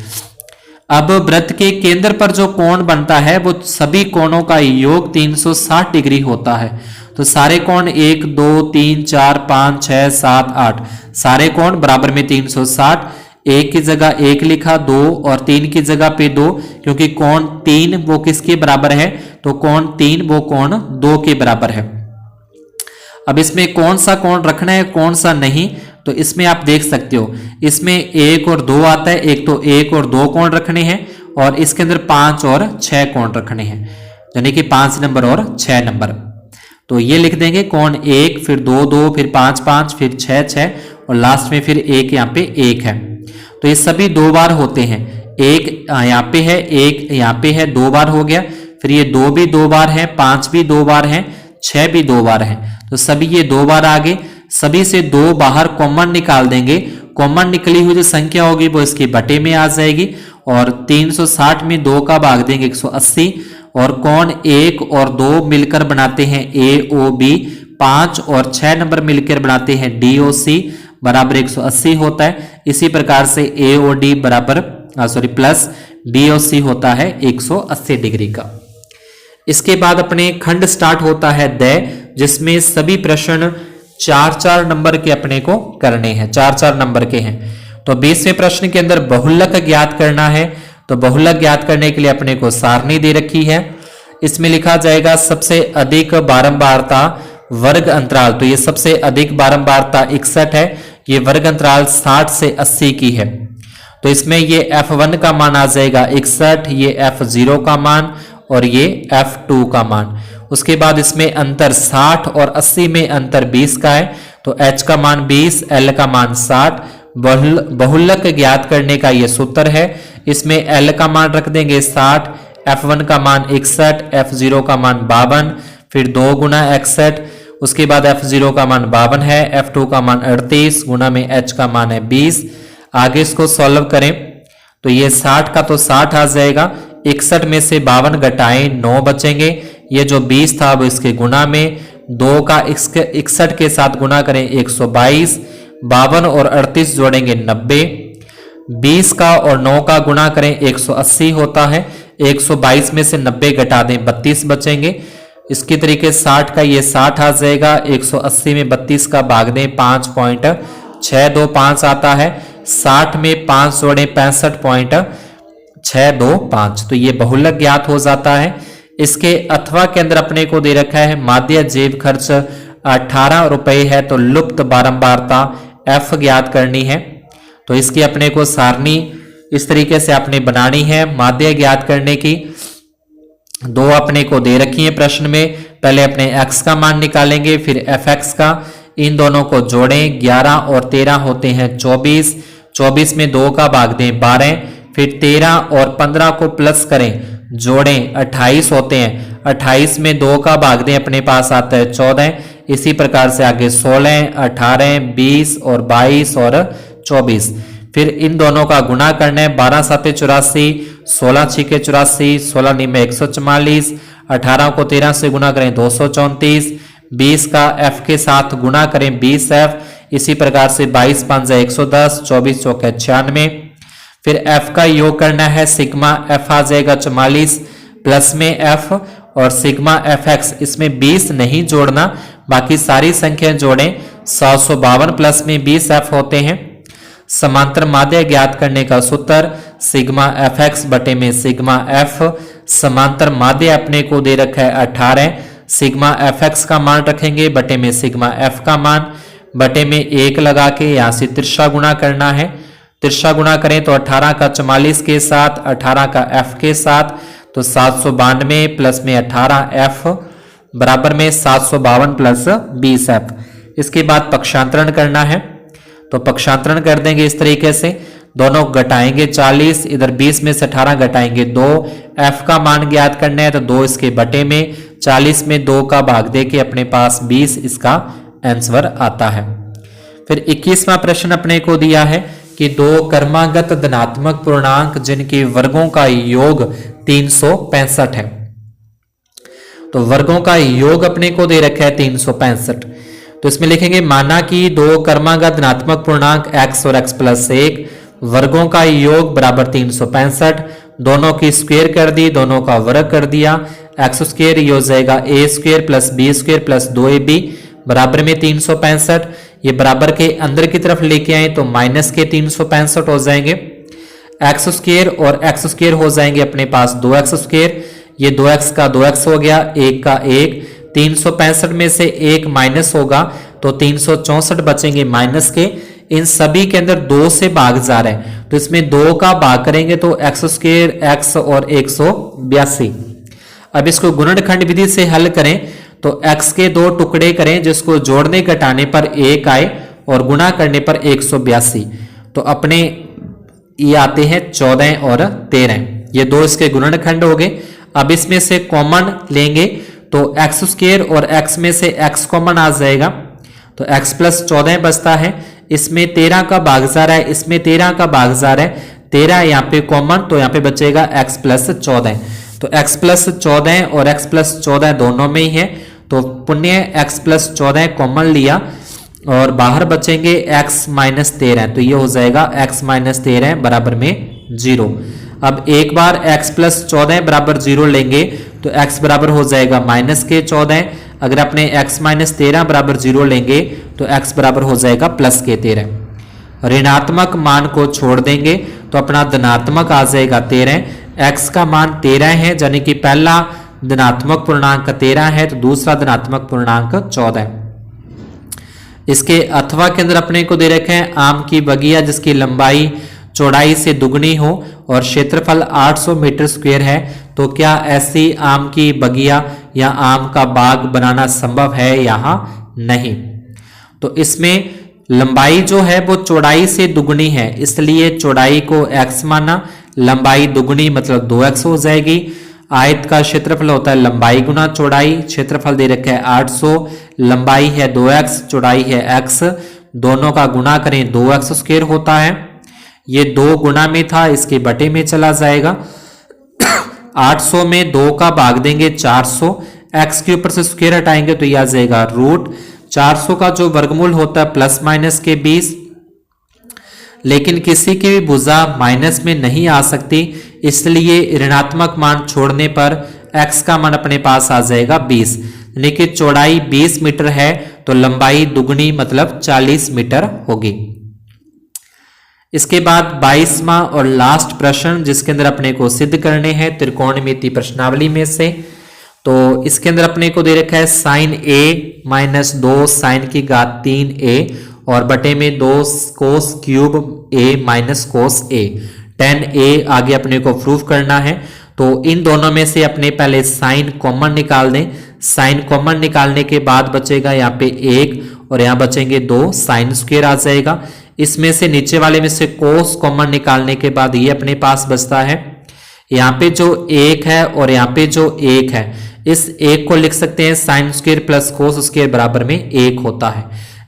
अब वृत्त के केंद्र पर जो कोण बनता है वो सभी कोणों का योग 360 डिग्री होता है। तो सारे कोण 1 2 3 4 5 6 7 8 सारे कोण बराबर में 360। एक की जगह 1 लिखा, 2 और 3 की जगह पे 2, क्योंकि कोण 3 वो किसके बराबर है, तो कोण 3 वो कोण 2 के बराबर है। अब इसमें कौन सा कोण रखना है कौन सा नहीं, तो इसमें आप देख सकते हो, इसमें 1 और 2 आता है, एक तो 1 और 2 कोण रखने हैं, और इसके अंदर 5 और 6 कोण रखने हैं, यानी कि 5 नंबर और 6 नंबर। तो ये लिख देंगे कोण 1, फिर 2 2, फिर 5 5, फिर 6 6, और लास्ट में फिर 1 यहाँ पे 1 है। तो ये सभी 2 बार होते हैं, 1 यहाँ पे है, 1 यहाँ पे है, 2 बार हो गया। फिर ये 2 भी 2 बार है, 5 भी 2 बार है, 6 भी 2 बार है, तो सभी ये 2 बार आ गए। सभी से 2 बाहर कॉमन निकाल देंगे, कॉमन निकली हुई जो संख्या होगी वो इसके बटे में आ जाएगी, और 360 में 2 का भाग देंगे 180, और कोण 1 और 2 मिलकर बनाते हैं AOB, 5 और 6 नंबर मिलकर बनाते हैं DOC, बराबर 180 होता है। इसी प्रकार से AOD बराबर प्लस DOC होता है 180 डिग्री का। इसके बाद अपने खंड स्टार्ट होता है द, जिसमें सभी प्रश्न 4-4 नंबर के अपने को करने हैं, 4-4 नंबर के हैं। तो 20वें प्रश्न के अंदर बहुलक ज्ञात करना है। तो बहुलक ज्ञात करने के लिए अपने को सारणी दे रखी है। इसमें लिखा जाएगा सबसे अधिक बारंबारता वर्ग अंतराल, तो ये सबसे अधिक बारंबारता 61 है, ये वर्ग अंतराल 60 से 80 की है। तो इसमें ये F1 का मान आ जाएगा 61, ये F0 का मान, और ये F2 का मान। उसके बाद इसमें अंतर 60 और 80 में अंतर 20 का है, तो H का मान 20, L का मान 60। बहुलक ज्ञात करने का ये सूत्र है। इसमें L का मान रख देंगे 60, F1 का मान 61, F0 का मान 52, फिर 2 गुना 61, उसके बाद F0 का मान 52 है, F2 का मान 38 गुना में H का मान है 20। आगे इसको सॉल्व करें तो ये 60 का तो 60 आ जाएगा, 61 में से 52 घटाएं 9 बचेंगे, ये जो 20 था वो इसके गुना में, 2 का 61 के साथ गुना करें 122, 52 और 38 जोड़ेंगे 90, 20 का और 9 का गुणा करें 180 होता है, 122 में से 90 घटा दें 32 बचेंगे। इसकी तरीके 60 का ये 60 आ जाएगा, 180 में 32 का भाग दें 5.625 आता है, 60 में 5 जोड़ें 65.625, तो ये बहुलक ज्ञात हो जाता है। इसके अथवा के अंदर अपने को दे रखा है माध्य जेब खर्च 18 रुपए है, तो लुप्त बारंबारता एफ ज्ञात करनी है। तो इसकी अपने को सारणी इस तरीके से आपने बनानी है। माध्य ज्ञात करने की दो अपने को दे रखी है प्रश्न में। पहले अपने x का मान निकालेंगे, फिर fx का। इन दोनों को जोड़ें, 11 और 13 होते हैं 24। 24 में 2 का भाग दें 12, फिर 13 और 15 को प्लस करें, जोड़ें 28 होते हैं। 28 में 2 का भाग दें, अपने पास आता है 14। इसी प्रकार से आगे 16, 18, 20 और 22 और 24। फिर इन दोनों का गुणा करना है। 12 7 84, 16 6 84, 16 9 144, 18 को 13 से गुणा करें 234, 20 का f के साथ गुणा करें 20f। इसी प्रकार से 22 5 110, 24 चौके 96। फिर f का योग करना है, सिग्मा f आ जाएगा 44 प्लस में f और सिग्मा fx। इसमें 20 नहीं जोड़ना, बाकी सारी संख्याएं जोड़ें। 752 प्लस में 20f होते हैं। समांतर माध्य ज्ञात करने का सूत्र सिग्मा fx बटे में सिग्मा f। समांतर माध्य अपने को दे रखा है 18। सिग्मा fx का मान रखेंगे बटे में सिग्मा f का मान, बटे में 1 लगा के यहां से तिरछा गुणा करना है। तिरछा गुणा करें तो 18 का 44 के साथ, 18 का f के साथ, तो 792 प्लस में 18f बराबर में 752 प्लस 20f। इसके बाद पक्षांतरण करना है, तो पक्षांतरण कर देंगे इस तरीके से। दोनों घटाएंगे 40, इधर 20 में से 18 घटाएंगे 2। f का मान ज्ञात करना है, तो 2 इसके बटे में, 40 में 2 का भाग दे के अपने पास 20 इसका आंसर आता है। फिर 21वां प्रश्न अपने को दिया है कि दो क्रमागत धनात्मक पूर्णांक जिनके वर्गों का योग 365 है। तो वर्गों का योग अपने को दे रखा है 365। तो इसमें लिखेंगे माना कि दो क्रमागत धनात्मक पूर्णांक x और x प्लस 1 वर्गों का योग बराबर 365। दोनों की स्क्वायर कर दी, दोनों का वर्ग कर दिया। एक्स स्क्वायर ये हो जाएगा a square plus b square plus 2ab बराबर में 365। ये बराबर के अंदर की तरफ लेके आए तो माइनस के 365 हो जाएंगे। एक्स स्क्वायर और एक्स स्क्वायर हो जाएंगे अपने पास 2x स्क्वायर। ये 2x का 2x हो गया, 1 का 1। 365 में से 1 माइनस होगा तो 364 बचेंगे माइनस के। इन सभी के अंदर 2 से भाग जा रहे हैं, तो इसमें 2 का भाग करेंगे तो एक्स स्क्वायर x और 182। अब इसको गुणनखंड विधि से हल करें तो x के 2 टुकड़े करें जिसको जोड़ने घटाने पर 1 आए और गुणा करने पर 182। तो अपने ये आते हैं 14 और 13। ये 2 इसके गुणनखंड हो गए। अब इसमें से कॉमन लेंगे तो एक्स स्क्वायर और x में से x कॉमन आ जाएगा, तो x प्लस 14 बचता है। इसमें 13 का भाग जा रहा है, इसमें 13 का भाग जा रहा है। 13 यहाँ पे कॉमन, तो यहाँ पे बचेगा x प्लस 14। तो x प्लस 14 और x प्लस 14 दोनों में ही है, तो पुण्य x प्लस 14 कॉमन लिया और बाहर बचेंगे x माइनस 13। तो ये हो जाएगा x माइनस 13 बराबर में 0। अब एक बार x प्लस 14 बराबर 0 लेंगे तो x बराबर हो जाएगा माइनस के 14। अगर अपने x माइनस 13 बराबर 0 लेंगे तो x बराबर हो जाएगा प्लस के 13। ऋणात्मक मान को छोड़ देंगे तो अपना धनात्मक आ जाएगा 13। x का मान 13 है, यानी कि पहला धनात्मक पूर्णांक 13 है तो दूसरा धनात्मक पूर्णांक 14। इसके अथवा के अंदर अपने को दे रखे हैं आम की बगिया जिसकी लंबाई चौड़ाई से दुगनी हो और क्षेत्रफल 800 मीटर स्क्वायर है, तो क्या ऐसी आम की बगिया या आम का बाग बनाना संभव है? यहाँ नहीं। तो इसमें लंबाई जो है वो चौड़ाई से दुगनी है, इसलिए चौड़ाई को x माना, लंबाई दुगनी मतलब 2x हो जाएगी। आयत का क्षेत्रफल होता है लंबाई गुना चौड़ाई। क्षेत्रफल दे रखा है 800, लंबाई है 2x, चौड़ाई है x, दोनों का गुणा करें 2x स्क्वायर होता है। ये 2 गुना में था, इसके बटे में चला जाएगा। 800 में 2 का भाग देंगे 400, x के ऊपर से स्क्वायर हटाएंगे तो यह आ जाएगा रूट। 400 का जो वर्गमूल होता है प्लस माइनस के 20, लेकिन किसी की भी भुजा माइनस में नहीं आ सकती, इसलिए ऋणात्मक मान छोड़ने पर x का मान अपने पास आ जाएगा 20। यानी कि चौड़ाई 20 मीटर है तो लंबाई दुगनी मतलब 40 मीटर होगी। इसके बाद 22वां और लास्ट प्रश्न जिसके अंदर अपने को सिद्ध करने हैं त्रिकोणमिति प्रश्नावली में से। तो इसके अंदर अपने को दे रखा है साइन a माइनस 2 साइन की घात 3a और बटे में 2 cos cube A minus cos A, tan a आगे अपने को प्रूफ करना है। तो इन दोनों में से अपने पहले साइन कॉमन निकाल दें। साइन कॉमन निकालने के बाद बचेगा यहाँ पे 1 और यहाँ बचेंगे 2, साइन स्क्वायर आ जाएगा। इसमें से नीचे वाले में से कोस कॉमन निकालने के बाद ये अपने पास बचता है। यहाँ पे जो 1 है और यहाँ पे जो 1 है, इस 1 को लिख सकते हैं sine square plus cos square बराबर में 1 होता है।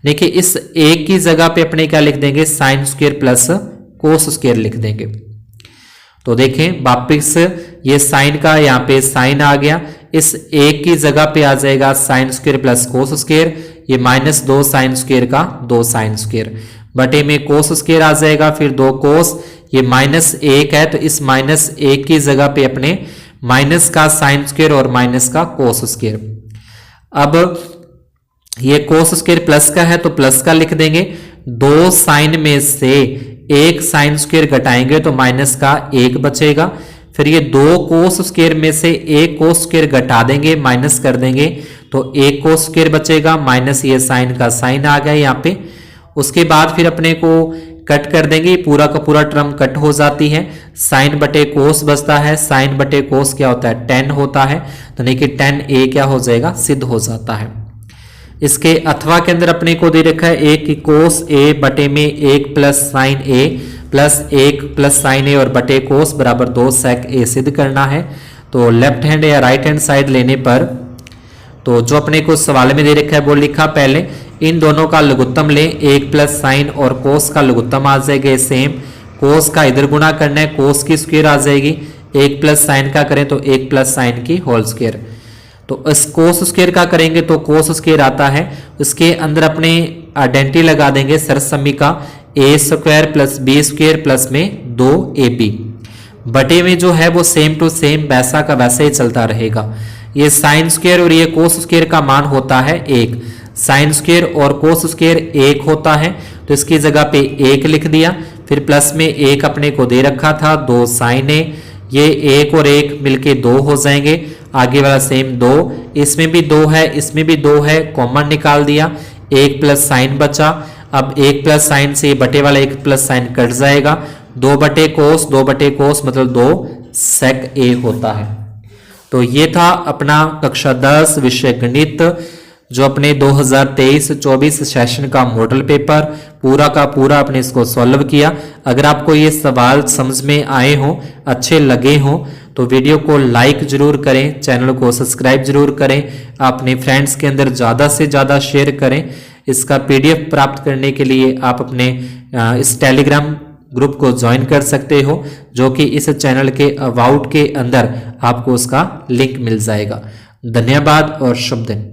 देखिए इस 1 की जगह पे अपने क्या लिख देंगे, sine square plus cos square लिख देंगे। तो देखें वापिस ये साइन का यहाँ पे साइन आ गया, इस 1 की जगह पे आ जाएगा sine square plus cos square, ये माइनस 2 साइन स्क्वायर का 2 साइन स्क्वायर, बटे में कोस स्क्वायर आ जाएगा, फिर 2 कोस, ये माइनस 1 है तो इस माइनस 1 की जगह पे अपने माइनस का साइन स्क्वायर और माइनस का कोस स्क्वायर। अब ये कोस स्क्वायर प्लस का है तो प्लस का लिख देंगे। 2 साइन में से 1 साइन स्क्वायर घटाएंगे तो माइनस का 1 बचेगा। फिर ये 2 कोस स्क्वायर में से 1 कोस स्क्वायर घटा देंगे, माइनस कर देंगे तो 1 कोस स्क्वायर बचेगा, माइनस ये साइन का साइन आ गया यहाँ पे। उसके बाद फिर अपने को कट कर देंगे, पूरा का पूरा टर्म कट हो जाती है, साइन बटे कोस बचता है। साइन बटे कोस क्या होता है, tan होता है। तो नहीं कि tan a क्या हो जाएगा, सिद्ध हो जाता है। इसके अथवा के अंदर अपने को दे रखा है 1 की कोस a बटे में 1 plus sign a plus 1 plus sign a और बटे कोस बराबर 2 sec a सिद्ध करना है। तो लेफ्ट हैंड या राइट हैंड साइड लेने पर तो जो अपने को सवाल में दे रखा है वो लिखा, पहले इन दोनों का लघुत्तम लें, 1 प्लस साइन और कोस का लघुत्तम आ जाएगा सेम, कोस का इधर गुणा करना है, कोस की स्क्वायर आ जाएगी, 1 प्लस साइन का करें तो 1 प्लस साइन की होल स्क्वायर। तो इस कोस स्क्वायर का करेंगे तो कोस स्क्वायर आता है, उसके अंदर अपने आइडेंटिटी लगा देंगे सरसमी का, a square plus b square plus में 2ab, बटे में जो है वो सेम टू सेम वैसा का वैसा ही चलता रहेगा। ये साइन स्क्वायर और ये कोस स्क्वायर का मान होता है 1, साइन स्क्वायर और कोस स्क्वायर 1 होता है तो इसकी जगह पे 1 लिख दिया। फिर प्लस में 1 अपने को दे रखा था, 2 साइन a, ये 1 और 1 मिलके 2 हो जाएंगे, आगे वाला सेम 2, इसमें भी 2 है, इसमें भी 2 है, कॉमन निकाल दिया, 1 प्लस साइन बचा। अब 1 प्लस साइन से बटे वाला 1 प्लस साइन कट जाएगा, 2 बटे कोस मतलब 2 sec a होता है। तो ये था अपना कक्षा 10 विषय गणित, जो अपने 2023-24 सेशन का मॉडल पेपर पूरा का पूरा अपने इसको सॉल्व किया। अगर आपको ये सवाल समझ में आए हों, अच्छे लगे हों, तो वीडियो को लाइक जरूर करें, चैनल को सब्सक्राइब जरूर करें, अपने फ्रेंड्स के अंदर ज़्यादा से ज़्यादा शेयर करें। इसका PDF प्राप्त करने के लिए आप अपने इस टेलीग्राम ग्रुप को ज्वाइन कर सकते हो, जो कि इस चैनल के अबाउट के अंदर आपको उसका लिंक मिल जाएगा। धन्यवाद और शुभ दिन।